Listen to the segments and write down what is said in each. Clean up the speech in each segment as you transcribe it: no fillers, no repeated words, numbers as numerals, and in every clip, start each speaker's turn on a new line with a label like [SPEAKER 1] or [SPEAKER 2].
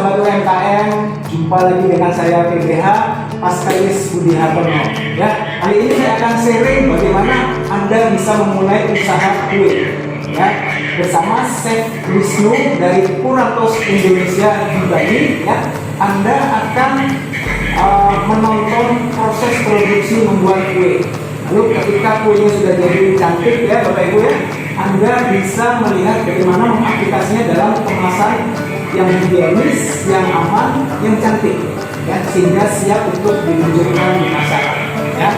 [SPEAKER 1] sahabat UMKM, jumpa lagi dengan saya PBH Paskalis Budi Hartono. Ya, kali ini saya akan sharing bagaimana Anda bisa memulai usaha kue. Ya, bersama Chef Wisnu dari Puratos Indonesia di Bali. Ya, Anda akan menonton proses produksi membuat kue. Lalu ketika kuenya sudah jadi cantik ya Bapak Ibu ya, Anda bisa melihat bagaimana mengaplikasinya dalam kemasan yang higienis, yang aman, yang cantik, ya, sehingga siap untuk diluncurkan di masyarakat. Ya.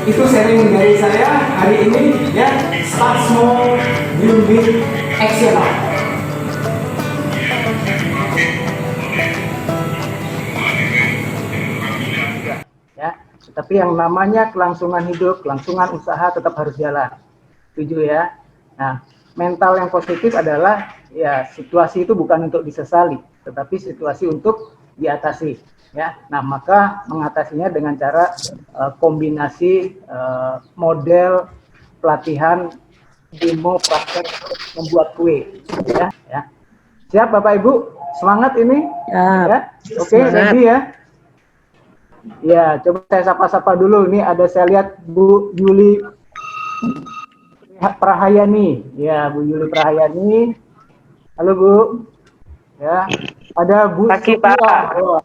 [SPEAKER 1] Itu sharing dari saya hari ini ya, start small, build big, action now. Ya, tapi yang namanya kelangsungan hidup, kelangsungan usaha tetap harus jalan. Setuju ya? Nah, mental yang positif adalah ya situasi itu bukan untuk disesali, tetapi situasi untuk diatasi. Ya, nah maka mengatasinya dengan cara kombinasi model pelatihan, demo, praktek membuat kue. Ya. Siap Bapak Ibu? Semangat ini? Ya. Oke, ready ya? Ya, coba saya sapa-sapa dulu. Ini ada saya lihat Bu Yuli Prahayani. Ya, Bu Yuli Prahayani. Halo Bu. Ya, ada Bu Supia. Oh,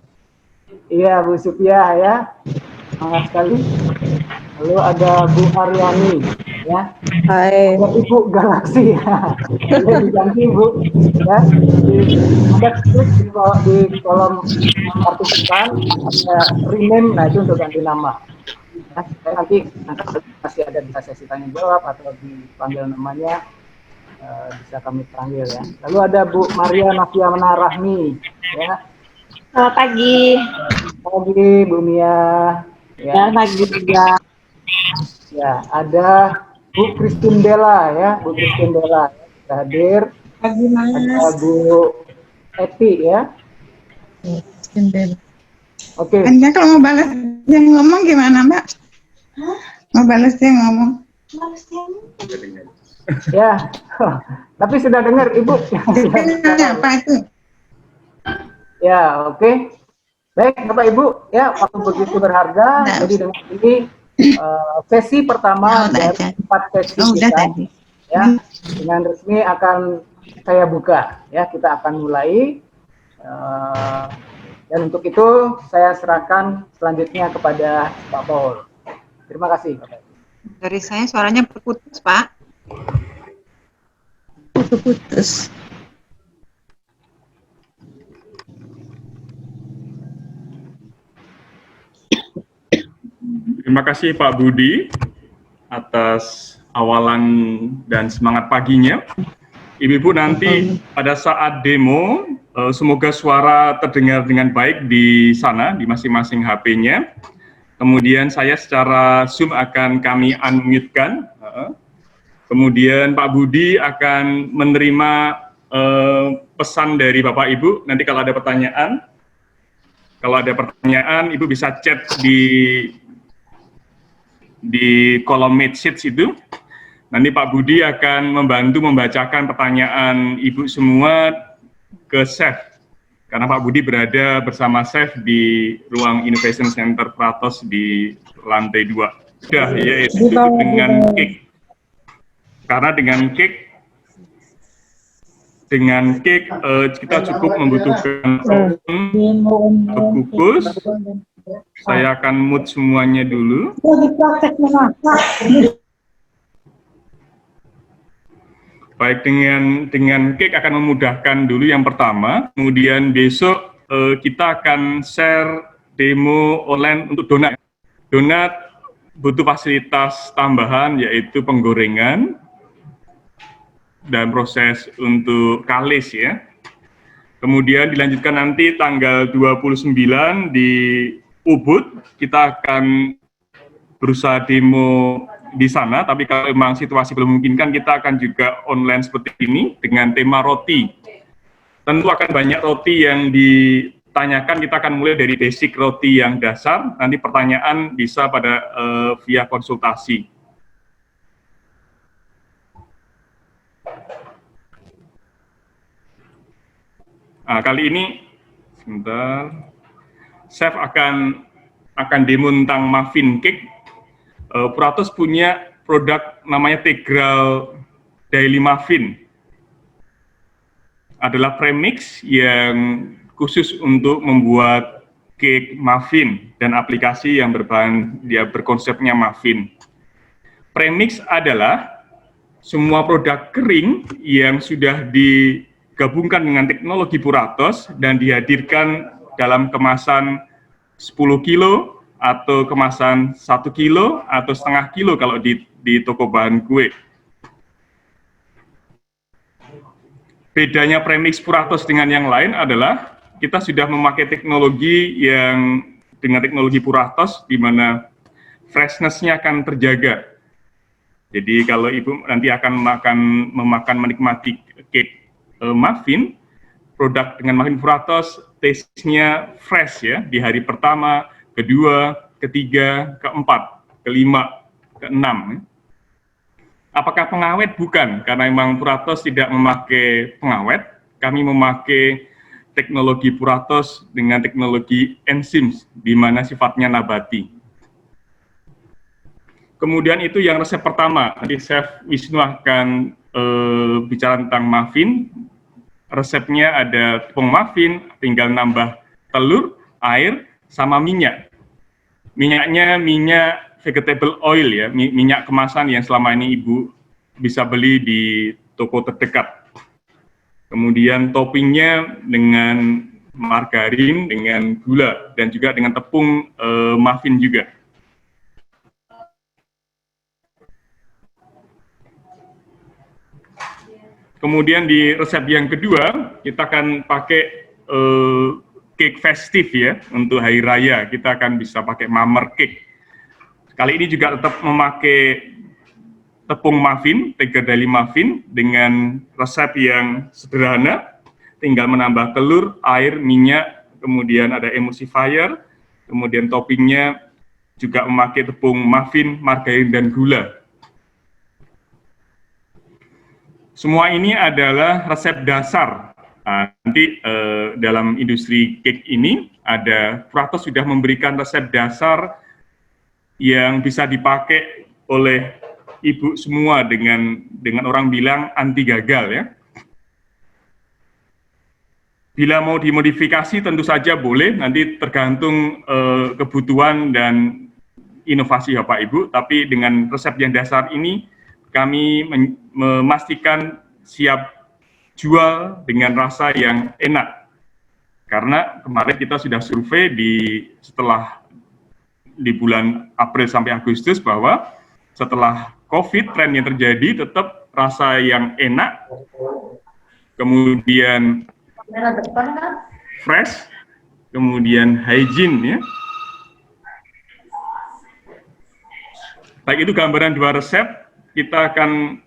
[SPEAKER 1] iya Bu Supia ya. Semangat sekali. Lalu ada Bu Aryani ya. Hai. Ada Ibu Galaksi ya. Sudah diganti Bu ya. Anda klik di kolom partisipan ada rename, nah itu untuk ganti nama. Nah, nanti masih ada bisa sesi tanya jawab atau dipanggil namanya bisa kami panggil ya. Lalu ada Bu Maria Nafia Menarahmi ya.
[SPEAKER 2] Selamat pagi.
[SPEAKER 1] Pagi Bu Mia.
[SPEAKER 2] Ya, pagi juga.
[SPEAKER 1] Ya, ada Bu Christine Della ya, Bu Christine Della ya, hadir.
[SPEAKER 2] Pagi Mas.
[SPEAKER 1] Ada Bu Eti ya.
[SPEAKER 2] Christine Della.
[SPEAKER 1] Oke.
[SPEAKER 3] Anda kalau mau balas yang ngomong gimana Mbak? Hah? Mau balas yang ngomong?
[SPEAKER 2] Balas yang
[SPEAKER 1] Ya, tapi sudah dengar Ibu.
[SPEAKER 3] Apa itu?
[SPEAKER 1] Ya, oke. Baik Bapak Ibu, ya waktu begitu berharga. Jadi dengan ini sesi pertama dari 4 sesi kita, ya dengan resmi akan saya buka. Ya, kita akan mulai. Dan untuk itu saya serahkan selanjutnya kepada Pak Paul. Terima kasih Bapak.
[SPEAKER 3] Dari saya suaranya putus Pak. Putus.
[SPEAKER 4] Terima kasih Pak Budi atas awalan dan semangat paginya. Ibu-ibu nanti pada saat demo, semoga suara terdengar dengan baik di sana, di masing-masing HP-nya. Kemudian saya secara Zoom akan kami unmute-kan. Kemudian Pak Budi akan menerima pesan dari Bapak Ibu. Nanti kalau ada pertanyaan, Ibu bisa chat di kolom message itu. Nanti Pak Budi akan membantu membacakan pertanyaan Ibu semua ke Chef. Karena Pak Budi berada bersama Chef di ruang Innovation Center Puratos di lantai 2. Sudah, yaitu dengan cake. Karena dengan cake kita cukup membutuhkan kukus. Saya akan mute semuanya dulu. Baik, dengan cake akan memudahkan dulu yang pertama. Kemudian besok kita akan share demo online untuk donat. Donat butuh fasilitas tambahan yaitu penggorengan dan proses untuk kalis ya. Kemudian dilanjutkan nanti tanggal 29 di Ubud, kita akan berusaha demo di sana, tapi kalau memang situasi belum memungkinkan, kita akan juga online seperti ini dengan tema roti. Tentu akan banyak roti yang ditanyakan, kita akan mulai dari basic roti yang dasar, nanti pertanyaan bisa pada via konsultasi. Nah, kali ini Sebentar. Chef akan demo tentang muffin cake. Puratos punya produk namanya Tegral Daily Muffin. Adalah premix yang khusus untuk membuat cake muffin dan aplikasi yang berkonsepnya muffin. Premix adalah semua produk kering yang sudah digabungkan dengan teknologi Puratos dan dihadirkan dalam kemasan 10 kilo atau kemasan 1 kilo atau setengah kilo kalau di toko bahan kue. Bedanya premix Puratos dengan yang lain adalah kita sudah memakai teknologi yang dengan teknologi Puratos di mana freshness-nya akan terjaga. Jadi kalau Ibu nanti akan menikmati cake muffin, produk dengan muffin Puratos, taste-nya fresh ya, di hari pertama, kedua, ketiga, keempat, kelima, keenam. Apakah pengawet? Bukan, karena memang Puratos tidak memakai pengawet. Kami memakai teknologi Puratos dengan teknologi enzim, di mana sifatnya nabati. Kemudian itu yang resep pertama. Nanti Chef Wisnu akan bicara tentang muffin. Resepnya ada tepung muffin, tinggal nambah telur, air, sama minyak. Minyaknya minyak vegetable oil ya, minyak kemasan yang selama ini Ibu bisa beli di toko terdekat. Kemudian toppingnya dengan margarin, dengan gula, dan juga dengan tepung muffin juga. Kemudian di resep yang kedua, kita akan pakai cake festive ya, untuk hari raya. Kita akan bisa pakai mummer cake. Kali ini juga tetap memakai tepung muffin, Tegral Daily Muffin, dengan resep yang sederhana, tinggal menambah telur, air, minyak, kemudian ada emulsifier, kemudian toppingnya juga memakai tepung muffin, margarin, dan gula. Semua ini adalah resep dasar. Nanti dalam industri cake ini, Puratos sudah memberikan resep dasar yang bisa dipakai oleh Ibu semua dengan orang bilang anti gagal ya. Bila mau dimodifikasi tentu saja boleh, nanti tergantung kebutuhan dan inovasi Bapak Ibu, tapi dengan resep yang dasar ini kami memastikan siap jual dengan rasa yang enak. Karena kemarin kita sudah survei setelah di bulan April sampai Agustus bahwa setelah COVID, tren yang terjadi tetap rasa yang enak, kemudian fresh, kemudian hygiene ya. Baik, itu gambaran dua resep. Kita akan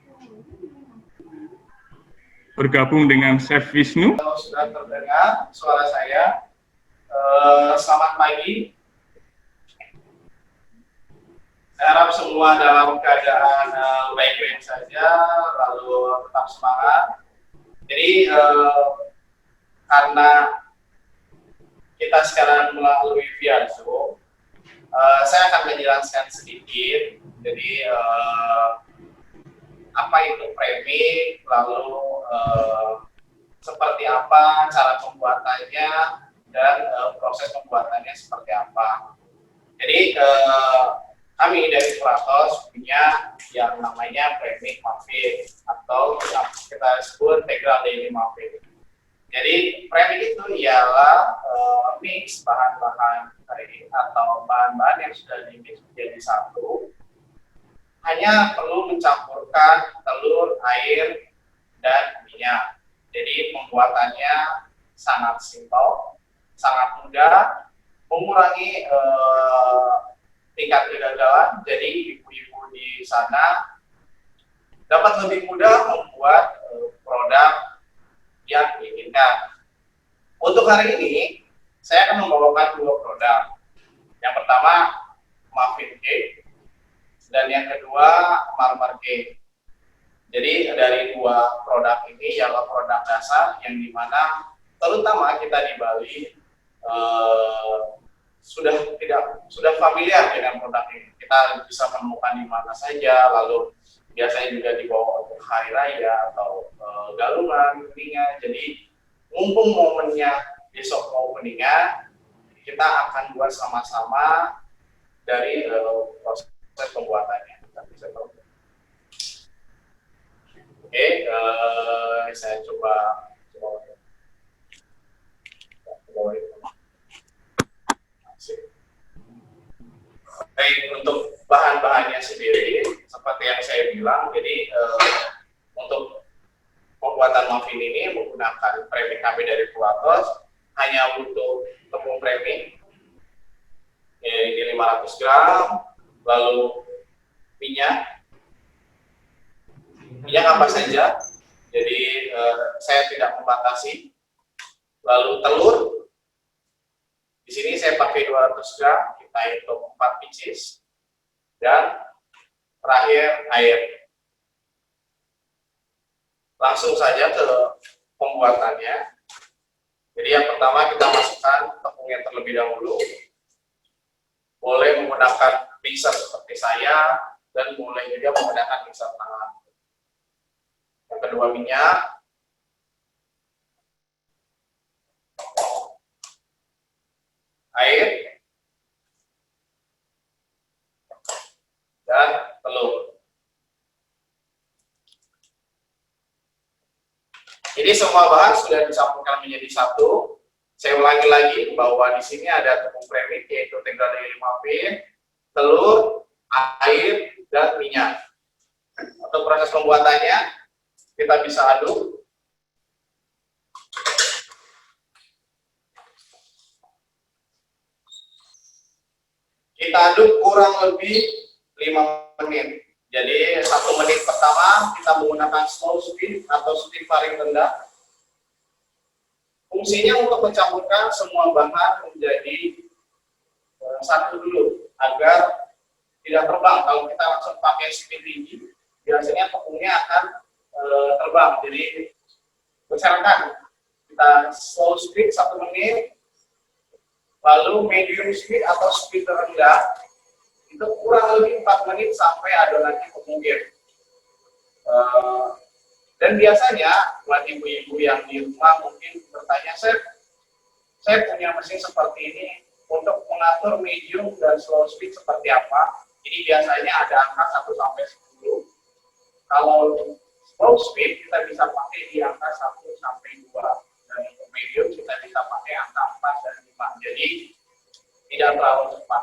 [SPEAKER 4] bergabung dengan Chef Wisnu.
[SPEAKER 5] Kalau sudah terdengar suara saya, selamat pagi. Saya harap semua dalam keadaan baik-baik saja, lalu tetap semangat. Jadi karena kita sekarang melalui via Zoom, saya akan menjelaskan sedikit. Jadi apa itu premix, lalu seperti apa cara pembuatannya, dan proses pembuatannya seperti apa. Jadi kami dari Puratos punya yang namanya premix muffin atau kita sebut Tegral Daily Muffin. Jadi premix itu ialah mix bahan-bahan kering atau bahan-bahan yang sudah di-mix menjadi satu. Hanya perlu mencampurkan telur, air, dan minyak. Jadi pembuatannya sangat simpel, sangat mudah, mengurangi tingkat kegagalan. Jadi ibu-ibu di sana dapat lebih mudah membuat produk yang diinginkan. Untuk hari ini, saya akan membawakan dua produk. Yang pertama, muffin cake, dan yang kedua, marmer cake. Jadi dari dua produk ini ialah produk dasar yang dimana terutama kita di Bali sudah familiar dengan produk ini. Kita bisa menemukan di mana saja, lalu biasanya juga dibawa untuk hari raya atau galungan, kuningan. Jadi mumpung momennya besok mau kuningan, kita akan buat sama-sama dari proses pembuatannya. Oke, saya coba. Baik, untuk bahan-bahannya sendiri, seperti yang saya bilang, jadi untuk pembuatan muffin ini menggunakan framing kami dari Pulatos, hanya butuh tepung framing, ini 500 gram, lalu minyak apa saja, jadi saya tidak membatasi, lalu telur, di sini saya pakai 200 gram, kita hitung 4 pieces, dan terakhir air. Langsung saja ke pembuatannya. Jadi yang pertama kita masukkan tepungnya terlebih dahulu. Boleh menggunakan mixer seperti saya, dan boleh juga menggunakan mixer tangan. Yang kedua minyak. Air. Dan telur. Jadi semua bahan sudah dicampurkan menjadi satu. Saya ulangi lagi bahwa di sini ada tepung framing yaitu Tegra Daily Muffin, telur, air, dan minyak. Untuk proses pembuatannya kita bisa aduk. Kita aduk kurang lebih 5 menit. Jadi 1 menit pertama kita menggunakan slow speed atau speed paling rendah. Fungsinya untuk mencampurkan semua bahan menjadi satu dulu agar tidak terbang. Kalau kita langsung pakai speed tinggi, biasanya tepungnya akan terbang. Jadi usahakan kita slow speed 1 menit, lalu medium speed atau speed terendah itu kurang lebih 4 menit sampai adonannya kemungkir. Dan biasanya buat ibu-ibu yang di rumah mungkin bertanya, saya punya mesin seperti ini, untuk mengatur medium dan slow speed seperti apa? Jadi biasanya ada angka 1 sampai 10. Kalau slow speed kita bisa pakai di angka 1 sampai 2. Dan untuk medium kita bisa pakai angka 4 dan 5. Jadi tidak terlalu cepat.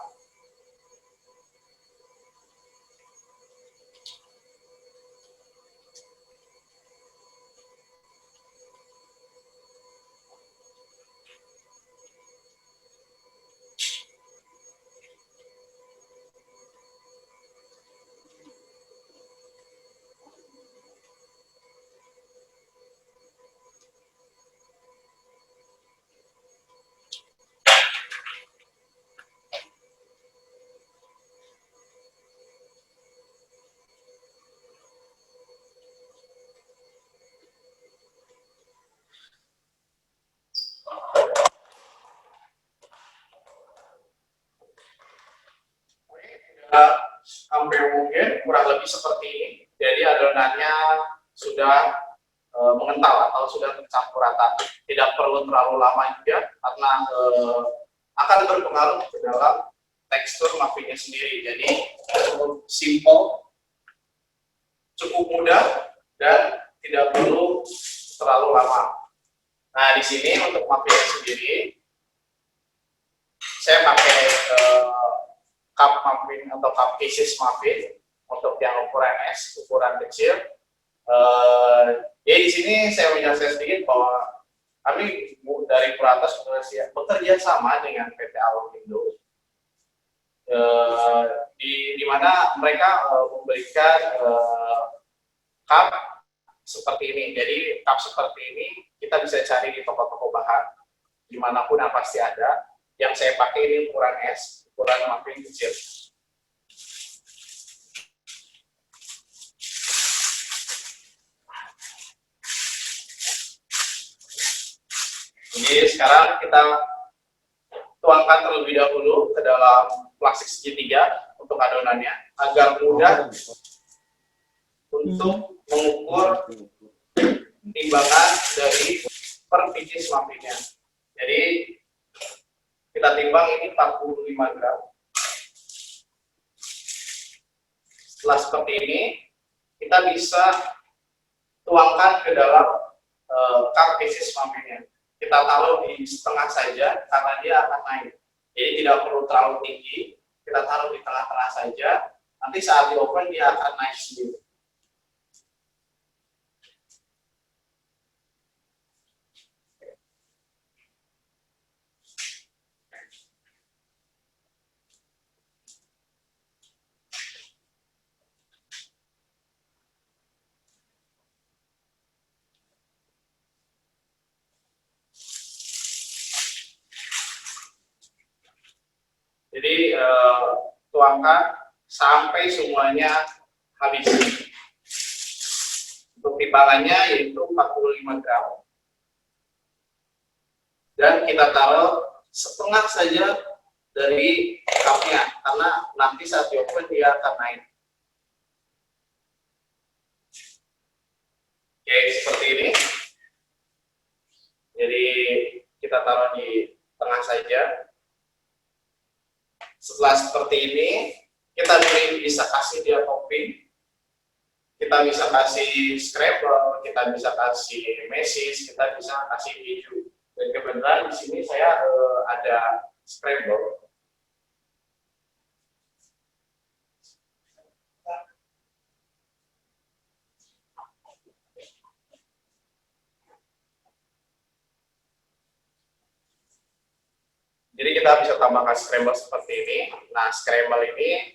[SPEAKER 5] Hampir mungkin kurang lebih seperti ini. Jadi adonannya sudah mengental atau sudah tercampur rata. Tidak perlu terlalu lama juga karena akan berpengaruh ke dalam tekstur muffinnya sendiri. Jadi cukup simple, cukup mudah, dan tidak perlu terlalu lama. Nah di sini untuk muffinnya sendiri, saya pakai cup muffin atau cup pieces muffin untuk yang ukuran S, ukuran kecil. Jadi di sini saya menjelaskan sedikit bahwa kami dari Pulatos bekerja sama dengan PT Awalkindo, di mana mereka memberikan cup seperti ini. Jadi cup seperti ini kita bisa cari di toko-toko bahan dimanapun yang pasti ada. Yang saya pakai ini ukuran S, ukuran muffin kecil. Jadi sekarang kita tuangkan terlebih dahulu ke dalam plastik segitiga untuk adonannya agar mudah untuk mengukur timbangan dari per pieces muffinnya. Jadi kita timbang ini 45 gram. Setelah seperti ini, kita bisa tuangkan ke dalam cup pieces muffinnya. Kita taruh di setengah saja karena dia akan naik. Jadi tidak perlu terlalu tinggi, kita taruh di tengah-tengah saja. Nanti saat di oven dia akan naik sendiri. Jadi tuangkan sampai semuanya habis. Untuk timbangannya yaitu 45 gram. Dan kita taruh setengah saja dari cupnya karena nanti saat di oven dia akan naik. Oke, seperti ini. Jadi kita taruh di tengah saja. Setelah seperti ini, kita bisa kasih dia topping, kita bisa kasih scramble, kita bisa kasih mesis, kita bisa kasih keju. Dan kebetulan di sini saya ada scramble. Jadi kita bisa tambahkan scramble seperti ini. Nah, scramble ini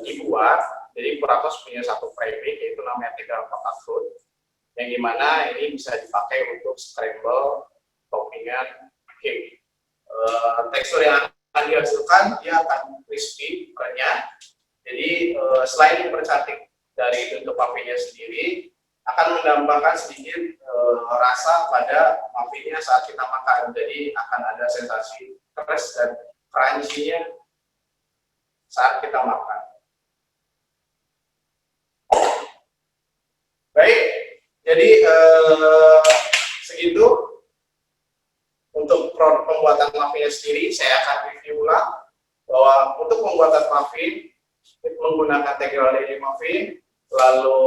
[SPEAKER 5] dibuat, jadi Puratos punya satu framing, yaitu namanya Tiga Kotak Fruit, yang dimana ini bisa dipakai untuk scramble toppingan cake. Tekstur yang akan dihasilkan, dia akan crispy, renyah. Jadi selain mempercantik dari bentuk muffinnya sendiri, akan menambahkan sedikit rasa pada muffinnya saat kita makan. Jadi akan ada sensasi keras dan crunchy-nya saat kita makan. Baik, jadi segitu untuk pembuatan muffinnya sendiri. Saya akan review ulang bahwa untuk pembuatan muffin menggunakan Tegel Daily Muffin, lalu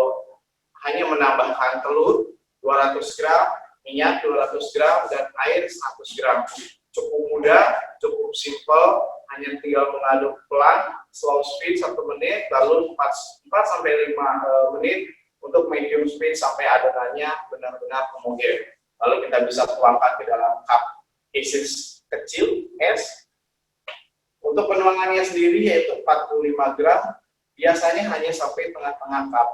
[SPEAKER 5] hanya menambahkan telur 200 gram, minyak 200 gram, dan air 100 gram. Cukup mudah, cukup simple, hanya tinggal mengaduk pelan, slow speed 1 menit, lalu 4-5 menit untuk medium speed sampai adonannya benar-benar homogen. Lalu kita bisa tuangkan ke dalam cup pieces kecil, es. Untuk penuangannya sendiri yaitu 45 gram, biasanya hanya sampai tengah-tengah cup.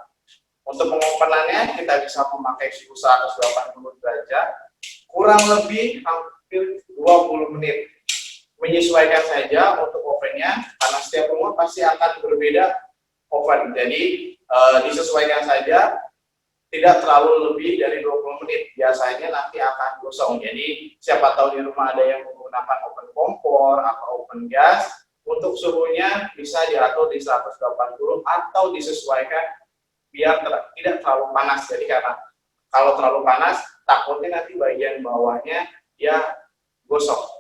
[SPEAKER 5] Untuk pengopenannya kita bisa memakai suhu 180 derajat, kurang lebih hampir 20 menit. Menyesuaikan saja untuk ovennya, karena setiap rumah pasti akan berbeda oven. Jadi disesuaikan saja, tidak terlalu lebih dari 20 menit. Biasanya nanti akan gosong. Jadi siapa tahu di rumah ada yang menggunakan oven kompor atau oven gas, untuk suhunya bisa diatur di 180 atau disesuaikan biar tidak terlalu panas. Jadi karena kalau terlalu panas takutnya nanti bagian bawahnya dia gosong.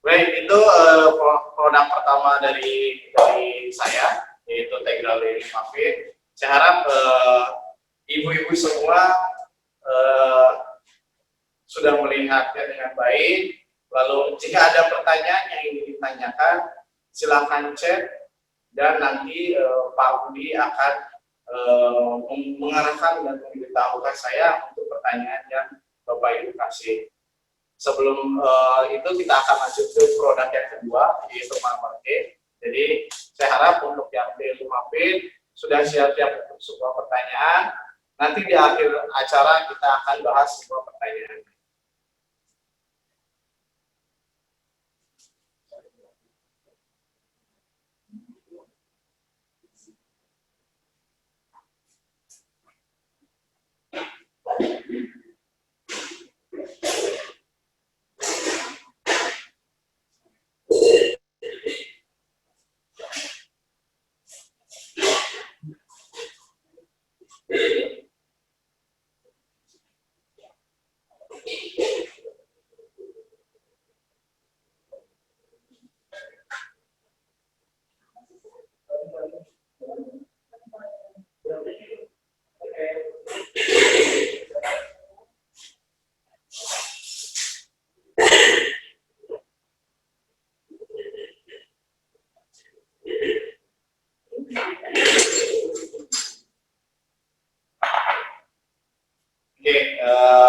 [SPEAKER 5] Baik, itu produk pertama dari saya, yaitu Tegel Daily Muffin. Saya harap ibu-ibu semua sudah melihatnya dengan baik. Lalu jika ada pertanyaan yang ingin ditanyakan, silakan chat dan nanti Pak Budi akan mengarahkan dan memberitahukan saya untuk pertanyaan yang Bapak Ibu kasih. Sebelum itu kita akan lanjut ke produk yang kedua, yaitu Marmer Cake. Jadi saya harap untuk yang Daily Muffin sudah siap-siap untuk semua pertanyaan. Nanti di akhir acara kita akan bahas semua pertanyaan.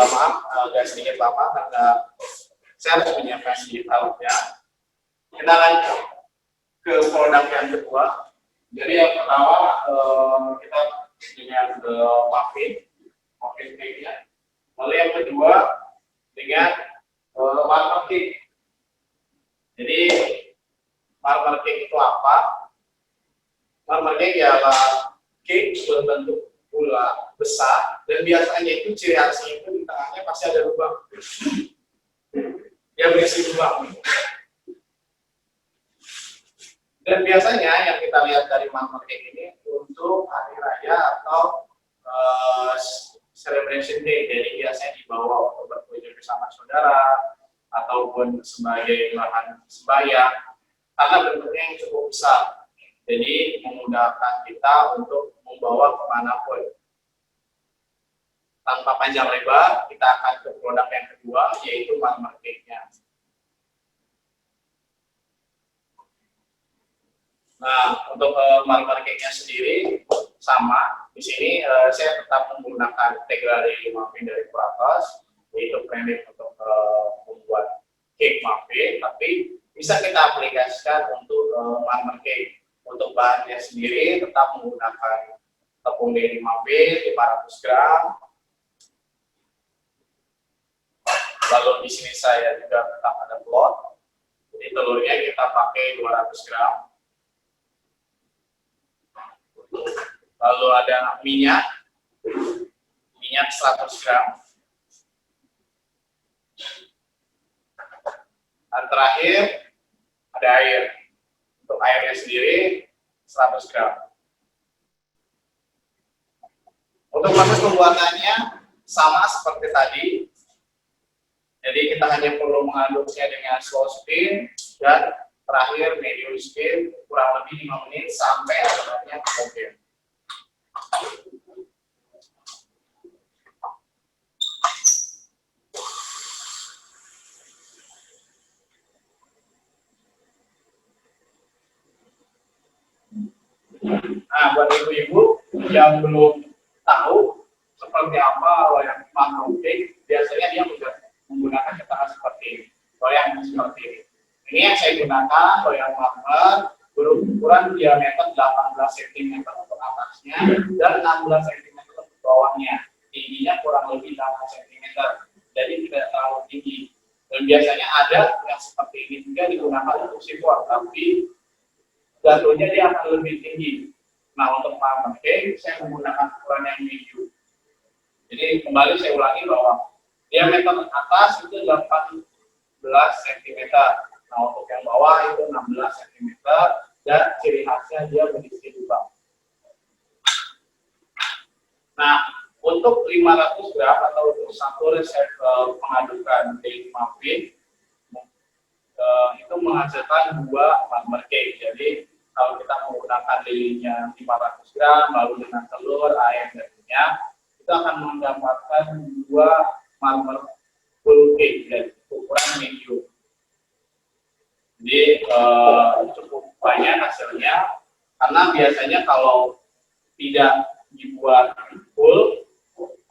[SPEAKER 5] Maaf agak sedikit lama karena saya harus menyiapkan sedikit alatnya. Kita lanjut ke produk yang kedua. Jadi yang pertama kita dengan muffin cake-nya. Lalu yang kedua dengan marmer cake. Jadi marmer cake itu apa? Marmer cake adalah cake berbentuk bola besar, dan biasanya itu ciri khasnya itu di tengahnya pasti ada lubang. Dia berisi lubang. Dan biasanya yang kita lihat dari marmer cake ini untuk hari raya atau celebration day, jadi biasanya dibawa untuk berkunjung bersama saudara ataupun sebagai bahan sembahyang karena bentuknya yang cukup besar. Jadi memudahkan kita untuk membawa kemanapun. Tanpa panjang lebar, kita akan ke produk yang kedua, yaitu marmer cake-nya. Nah, untuk marmer cake-nya sendiri sama. Di sini saya tetap menggunakan integrasi muffin dari Puratos, yaitu premium untuk membuat cake muffin, tapi bisa kita aplikasikan untuk marmer cake. Untuk bahannya sendiri tetap menggunakan tepung dairy muffin 500 gram. Lalu di sini saya juga tetap ada telur. Jadi telurnya kita pakai 200 gram. Lalu ada minyak 100 gram. Dan terakhir ada air. Untuk airnya sendiri 100 gram. Untuk proses pembuatannya sama seperti tadi. Jadi kita hanya perlu mengaduknya dengan slow spin dan terakhir medium spin kurang lebih 5 menit sampai adonannya oke. Nah, buat ibu-ibu yang belum tahu seperti apa loyang marmer cake, biasanya dia menggunakan cetakan seperti ini, loyang seperti ini. Ini yang saya gunakan loyang marmer berukuran diameter 18 cm untuk atasnya dan 16 cm untuk bawahnya. Tingginya kurang lebih 8 cm, jadi tidak terlalu tinggi. Dan biasanya ada yang seperti ini juga digunakan untuk sipor, tapi jatuhnya dia akan lebih tinggi. Nah, untuk marmer cake saya menggunakan ukuran yang medium. Jadi kembali saya ulangi bahwa diameter atas itu 18 cm. Nah, untuk yang bawah itu 16 cm dan ciri khasnya dia berisi lubang. Nah, untuk 500 gram atau untuk satu resep pengadukan dairy muffin itu menghasilkan 2 marmer cake. Jadi kalau kita menggunakan dairy-nya 500 gram lalu dengan telur, air, dan minyak, itu akan mendapatkan 2 marmer full cake dan ukuran medium. Jadi cukup banyak hasilnya karena biasanya kalau tidak dibuat full,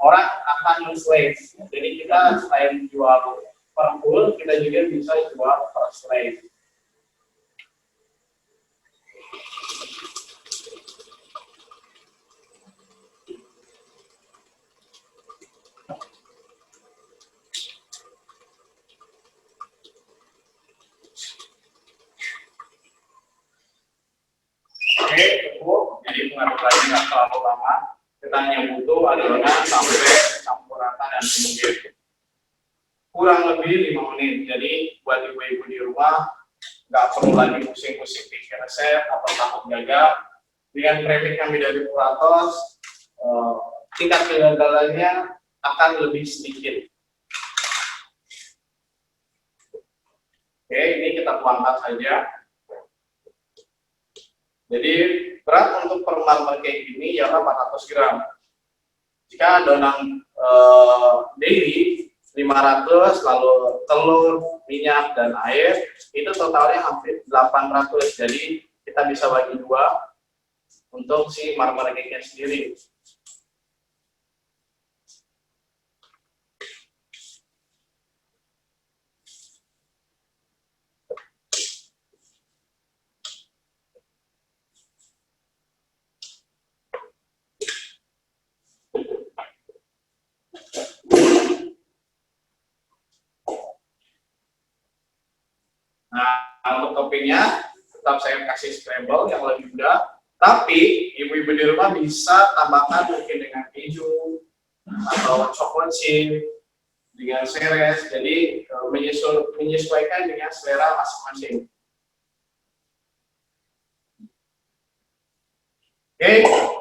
[SPEAKER 5] orang akan slice. Jadi kita selain jual per full, kita juga bisa jual per slice. Oke, cukup. Jadi pengadukannya nggak terlalu lama. Kita hanya butuh adonan sampai campur rata dan kemudian kurang lebih 5 menit. Jadi buat ibu-ibu di rumah nggak perlu lagi pusing-pusing pikir resep atau takut gagal. Dengan premix kami dari Puratos, tingkat kegagalannya akan lebih sedikit. Oke, ini kita tuangkan saja. Jadi berat untuk per marmer cake ini ialah 400 gram. Jika adonan daily 500, lalu telur, minyak, dan air, itu totalnya hampir 800. Jadi kita bisa bagi dua untuk si marmer cake-nya sendiri. Nah, untuk toppingnya tetap saya kasih scramble yang lebih mudah, tapi ibu-ibu di rumah bisa tambahkan mungkin dengan keju atau chocolate chip dengan seres, jadi menyesuaikan dengan selera masing-masing. Oke,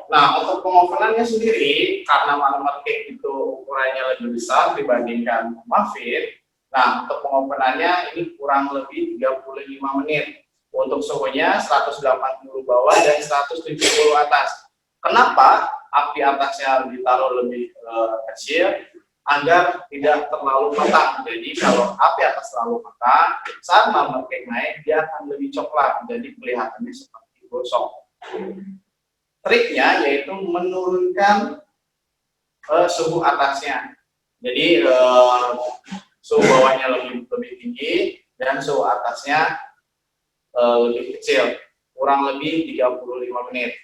[SPEAKER 5] nah untuk pengovenannya sendiri, karena marmer cake itu ukurannya lebih besar dibandingkan muffin, nah untuk pengovenannya ini kurang lebih 35 menit. Untuk suhunya 180 bawah dan 170 atas. Kenapa api atasnya ditaruh lebih kecil? Agar tidak terlalu matang. Jadi kalau api atas terlalu matang, saat marmer cake naik, dia akan lebih coklat. Jadi kelihatannya seperti gosong. Triknya yaitu menurunkan suhu atasnya. Jadi suhu bawahnya lebih tinggi dan suhu atasnya lebih kecil, kurang lebih 35 menit.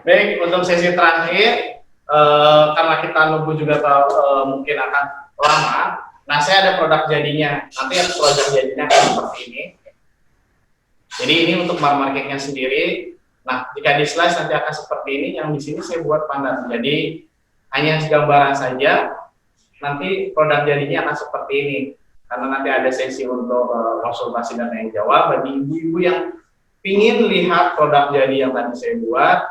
[SPEAKER 5] Baik, untuk sesi terakhir, karena kita nunggu juga mungkin akan lama, nah saya ada produk jadinya. Nanti produk jadinya akan seperti ini. Jadi ini untuk marmer cake-nya sendiri. Nah, jika di slice nanti akan seperti ini. Yang di sini saya buat pandan. Jadi hanya gambaran saja. Nanti produk jadinya akan seperti ini. Karena nanti ada sesi untuk konsultasi dan tanya jawab. Bagi ibu-ibu yang ingin lihat produk jadi yang tadi saya buat,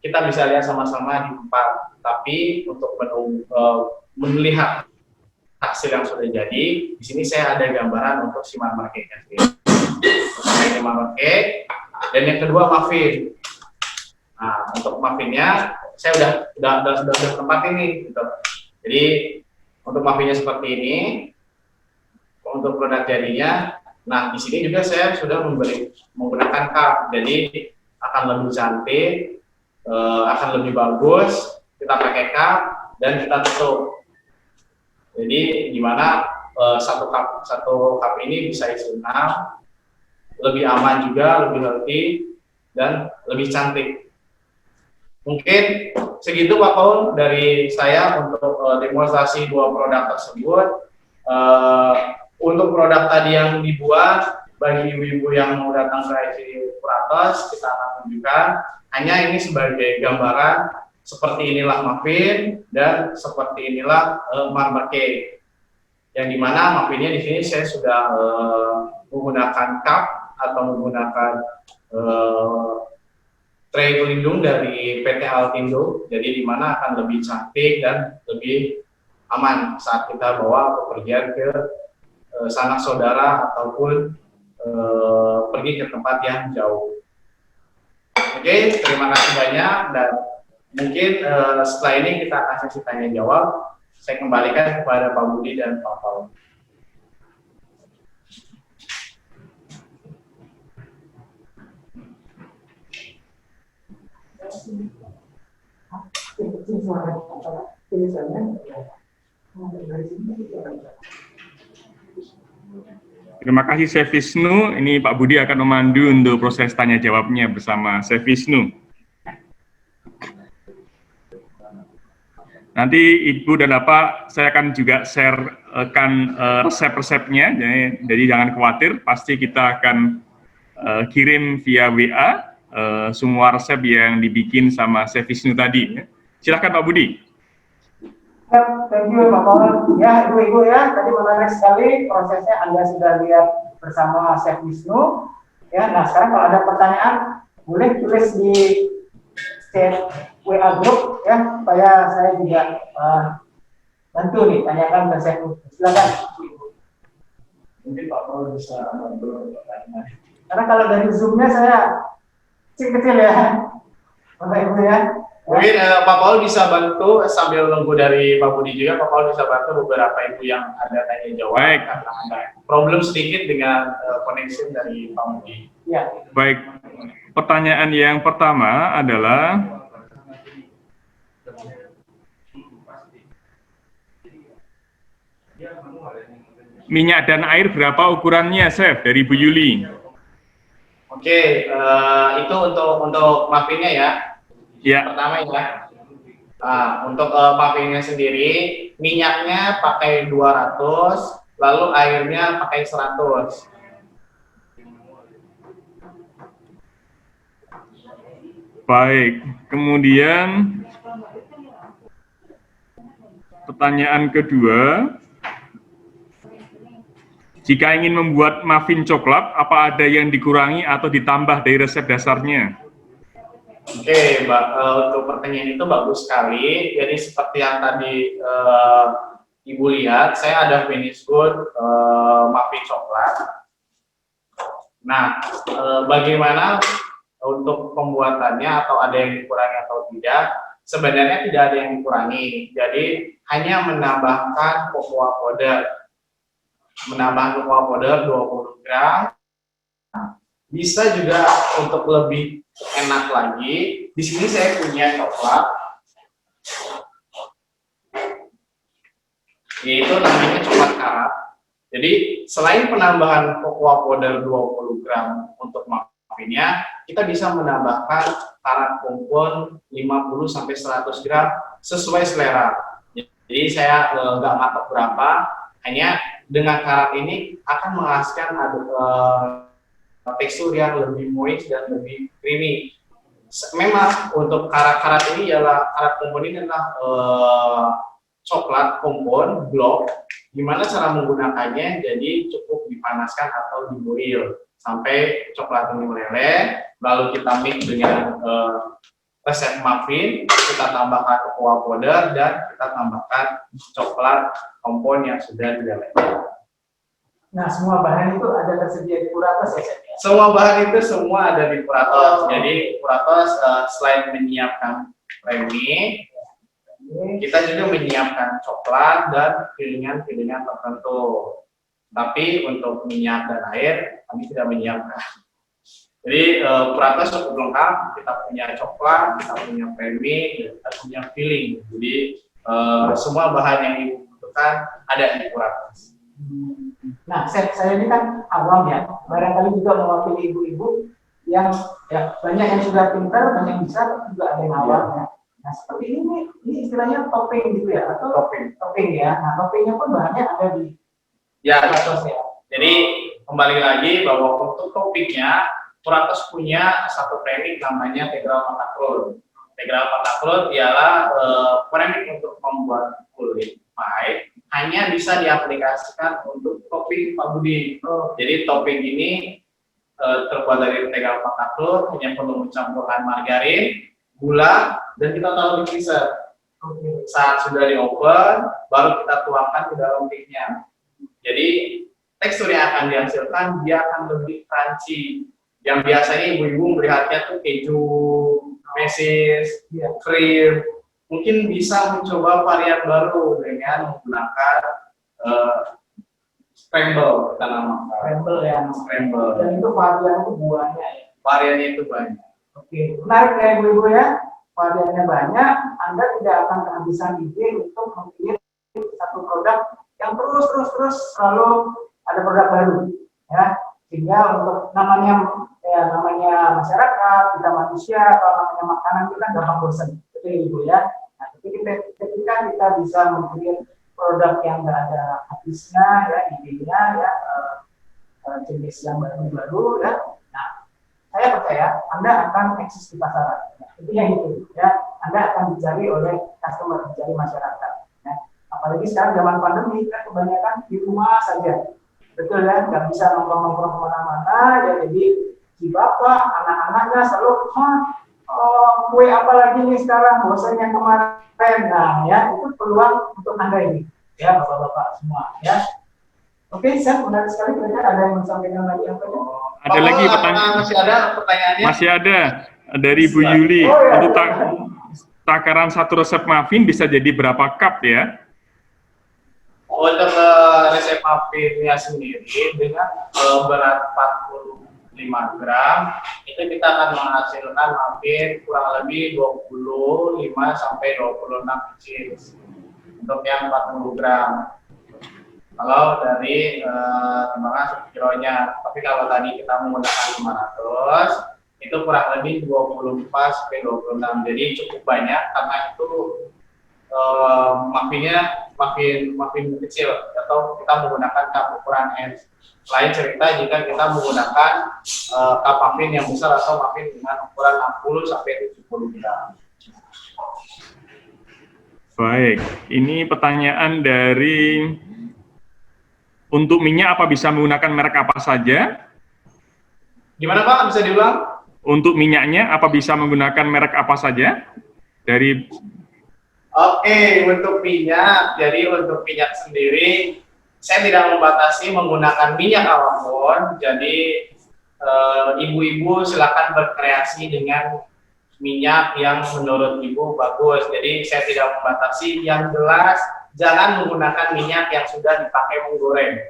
[SPEAKER 5] kita bisa lihat sama-sama di tempat. Tapi untuk melihat hasil yang sudah jadi, di sini saya ada gambaran untuk si marmer cake-nya sendiri. Ini marmer cake, dan yang kedua muffin. Nah, untuk muffinnya saya sudah tempat ini, gitu. Jadi untuk muffinnya seperti ini. Untuk produk jadinya, nah di sini juga saya sudah menggunakan cup, jadi akan lebih cantik, akan lebih bagus. Kita pakai cup dan kita tutup. Jadi gimana satu cup ini bisa isi 6. Lebih aman juga, lebih healthy, dan lebih cantik. Mungkin segitu Pak Paul dari saya untuk demonstrasi dua produk tersebut. Untuk produk tadi yang dibuat, bagi ibu-ibu yang mau datang ke IC Kuratos, kita akan tunjukkan. Hanya ini sebagai gambaran, seperti inilah muffin, dan seperti inilah marmer cake. Yang dimana muffinnya di sini saya sudah menggunakan cup atau menggunakan tray pelindung dari PT Altindo, jadi dimana akan lebih cantik dan lebih aman saat kita bawa bepergian ke sanak saudara ataupun pergi ke tempat yang jauh. Oke, terima kasih banyak, dan mungkin setelah ini kita akan sesi tanya jawab. Saya kembalikan kepada Pak Budi dan Pak Paul.
[SPEAKER 4] Terima kasih Chef Wisnu. Ini Pak Budi akan memandu untuk proses tanya jawabnya bersama Chef Wisnu. Nanti Ibu dan Bapak, saya akan juga sharekan resep-resepnya, jadi jangan khawatir, pasti kita akan kirim via WA semua resep yang dibikin sama Chef Wisnu tadi. Silakan Pak Budi.
[SPEAKER 1] Thank you Pak Paul. Ya ibu-ibu ya, tadi menarik sekali prosesnya Anda sudah lihat bersama Chef Wisnu. Ya, nah sekarang kalau ada pertanyaan boleh tulis di chat WA group ya, supaya saya juga bantu nih tanyakan ke Chef Wisnu. Silakan.
[SPEAKER 5] Mungkin Pak Paul bisa bantu pertanyaan.
[SPEAKER 1] Karena kalau dari Zoom-nya saya kecil-kecil ya, Bapak Ibu ya.
[SPEAKER 5] Mungkin Pak Paul bisa bantu sambil nunggu dari Pak Budi juga. Pak Paul bisa bantu beberapa ibu yang ada tanya jawab.
[SPEAKER 4] Baik.
[SPEAKER 5] Karena ada problem sedikit dengan connection dari Pak Budi.
[SPEAKER 1] Ya.
[SPEAKER 4] Baik, pertanyaan yang pertama adalah minyak dan air berapa ukurannya, Chef? Dari Bu Yuli.
[SPEAKER 5] Oke, itu untuk muffinnya ya.
[SPEAKER 4] Ya.
[SPEAKER 5] Pertama ya. Nah, untuk muffinnya sendiri, minyaknya pakai 200, lalu airnya pakai 100.
[SPEAKER 4] Baik, kemudian pertanyaan kedua, jika ingin membuat muffin coklat, apa ada yang dikurangi atau ditambah dari resep dasarnya?
[SPEAKER 5] Oke, Mbak, untuk pertanyaan itu bagus sekali. Jadi seperti yang tadi Ibu lihat, saya ada finish good muffin coklat. Nah, bagaimana untuk pembuatannya, atau ada yang dikurangi atau tidak? Sebenarnya tidak ada yang dikurangi. Jadi hanya menambahkan cocoa powder. Menambah cocoa powder 20 gram. Bisa juga untuk lebih enak lagi. Di sini saya punya coklat, yaitu namanya coklat karat. Jadi selain penambahan cocoa powder 20 gram untuk muffinnya, kita bisa menambahkan karat kompon 50-100 gram sesuai selera. Jadi saya nggak matok berapa, hanya dengan karat ini akan menghasilkan tekstur yang lebih moist dan lebih creamy. Memang untuk karat-karat ini ialah karat kompon ini adalah coklat kompon blok. Gimana cara menggunakannya? Jadi cukup dipanaskan atau diboil sampai coklat ini meleleh, lalu kita mix dengan resep muffin, kita tambahkan cocoa powder dan kita tambahkan coklat kompon yang sudah dilelehkan.
[SPEAKER 1] Nah, semua bahan itu ada tersedia di Puratos ya, Chef?
[SPEAKER 5] Semua bahan itu semua ada di Puratos. Jadi Puratos selain menyiapkan premi, kita juga menyiapkan coklat dan pilihan-pilihan tertentu. Tapi untuk minyak dan air kami tidak menyiapkan. Jadi Puratos cukup lengkap. Kita punya coklat, kita punya premi, kita punya filling. Jadi semua bahan yang dibutuhkan ada di Puratos.
[SPEAKER 1] Nah, saya ini kan awam ya, barangkali juga mewakili ibu-ibu yang ya, banyak yang sudah pintar, banyak yang bisa, tapi juga ada yang awam ya. Nah, seperti ini istilahnya topping gitu ya, atau topping ya. Nah, toppingnya pun bahannya ada di Puratos ya.
[SPEAKER 5] Jadi kembali lagi bahwa untuk toppingnya, Puratos punya satu premix namanya Tegral Patakrut. Tegral Patakrut ialah premix untuk membuat kulit pie, hanya bisa diaplikasikan untuk topping Pak Budi. Jadi topping ini terbuat dari Tegral Patakrut, hanya perlu mencampurkan margarin, gula, dan kita taruh di freezer. Saat sudah di oven, baru kita tuangkan ke dalam cake-nya. Jadi tekstur yang akan dihasilkan dia akan lebih crunchy. Yang biasanya ibu-ibu melihatnya tuh keju, mesis, krim. Mungkin bisa mencoba varian baru dengan menggunakan scramble, kita namakan.
[SPEAKER 1] Scramble ya.
[SPEAKER 5] Scramble.
[SPEAKER 1] Dan itu varian itu buahnya ya.
[SPEAKER 5] Variannya itu banyak.
[SPEAKER 1] Oke, menarik ya ibu-ibu ya. Variannya banyak, Anda tidak akan kehabisan ide untuk memilih satu produk yang terus selalu ada produk baru ya. Sehingga untuk namanya masyarakat, kita manusia, kalau namanya makanan kita gampang bosan, betul ibu ya. Nah, ketika kita bisa membuat produk yang nggak ada habisnya ya, idenya ya, jenis yang baru ya. Nah, saya percaya Anda akan eksis di pasaran. Nah, itu yang itu ya. Anda akan dicari oleh customer, dicari masyarakat. Ya. apalagi sekarang zaman pandemi kan kebanyakan di rumah saja, betul ya, nggak bisa nongkrong-nongkrong kemana-mana ya. Jadi si bapak, anak-anaknya selalu kue apa lagi nih sekarang, bosannya kemarin. Nah ya, itu peluang untuk Anda ini ya bapak-bapak semua ya. Oke, Chef, menarik sekali. Kira-kira ada yang mau sampaikan lagi apa ya?
[SPEAKER 4] Ada lagi pertanyaan?
[SPEAKER 5] Masih ada pertanyaannya?
[SPEAKER 4] Masih ada dari Bu Yuli.
[SPEAKER 1] Oh, ya.
[SPEAKER 4] Untuk takaran satu resep muffin bisa jadi berapa cup ya?
[SPEAKER 5] Untuk resep muffinnya sendiri dengan berat 45 gram, itu kita akan menghasilkan muffin kurang lebih 25-26 inches untuk yang 40 gram. Kalau dari timbangan kilonya, tapi kalau tadi kita menggunakan 500, itu kurang lebih 24-26, jadi cukup banyak karena itu muffinnya muffin kecil atau kita menggunakan cup ukuran S. Lain cerita jika kita menggunakan cup muffin yang besar atau muffin dengan ukuran 60-70 gram.
[SPEAKER 4] Baik, ini pertanyaan dari untuk minyak apa bisa menggunakan merek apa saja?
[SPEAKER 5] Gimana Pak? Bisa diulang?
[SPEAKER 4] Untuk minyaknya apa bisa menggunakan merek apa saja? Dari
[SPEAKER 5] Oke, untuk minyak, jadi untuk minyak sendiri, saya tidak membatasi menggunakan minyak apapun. Jadi ibu-ibu silakan berkreasi dengan minyak yang menurut ibu bagus. Jadi saya tidak membatasi, yang jelas jangan menggunakan minyak yang sudah dipakai menggoreng.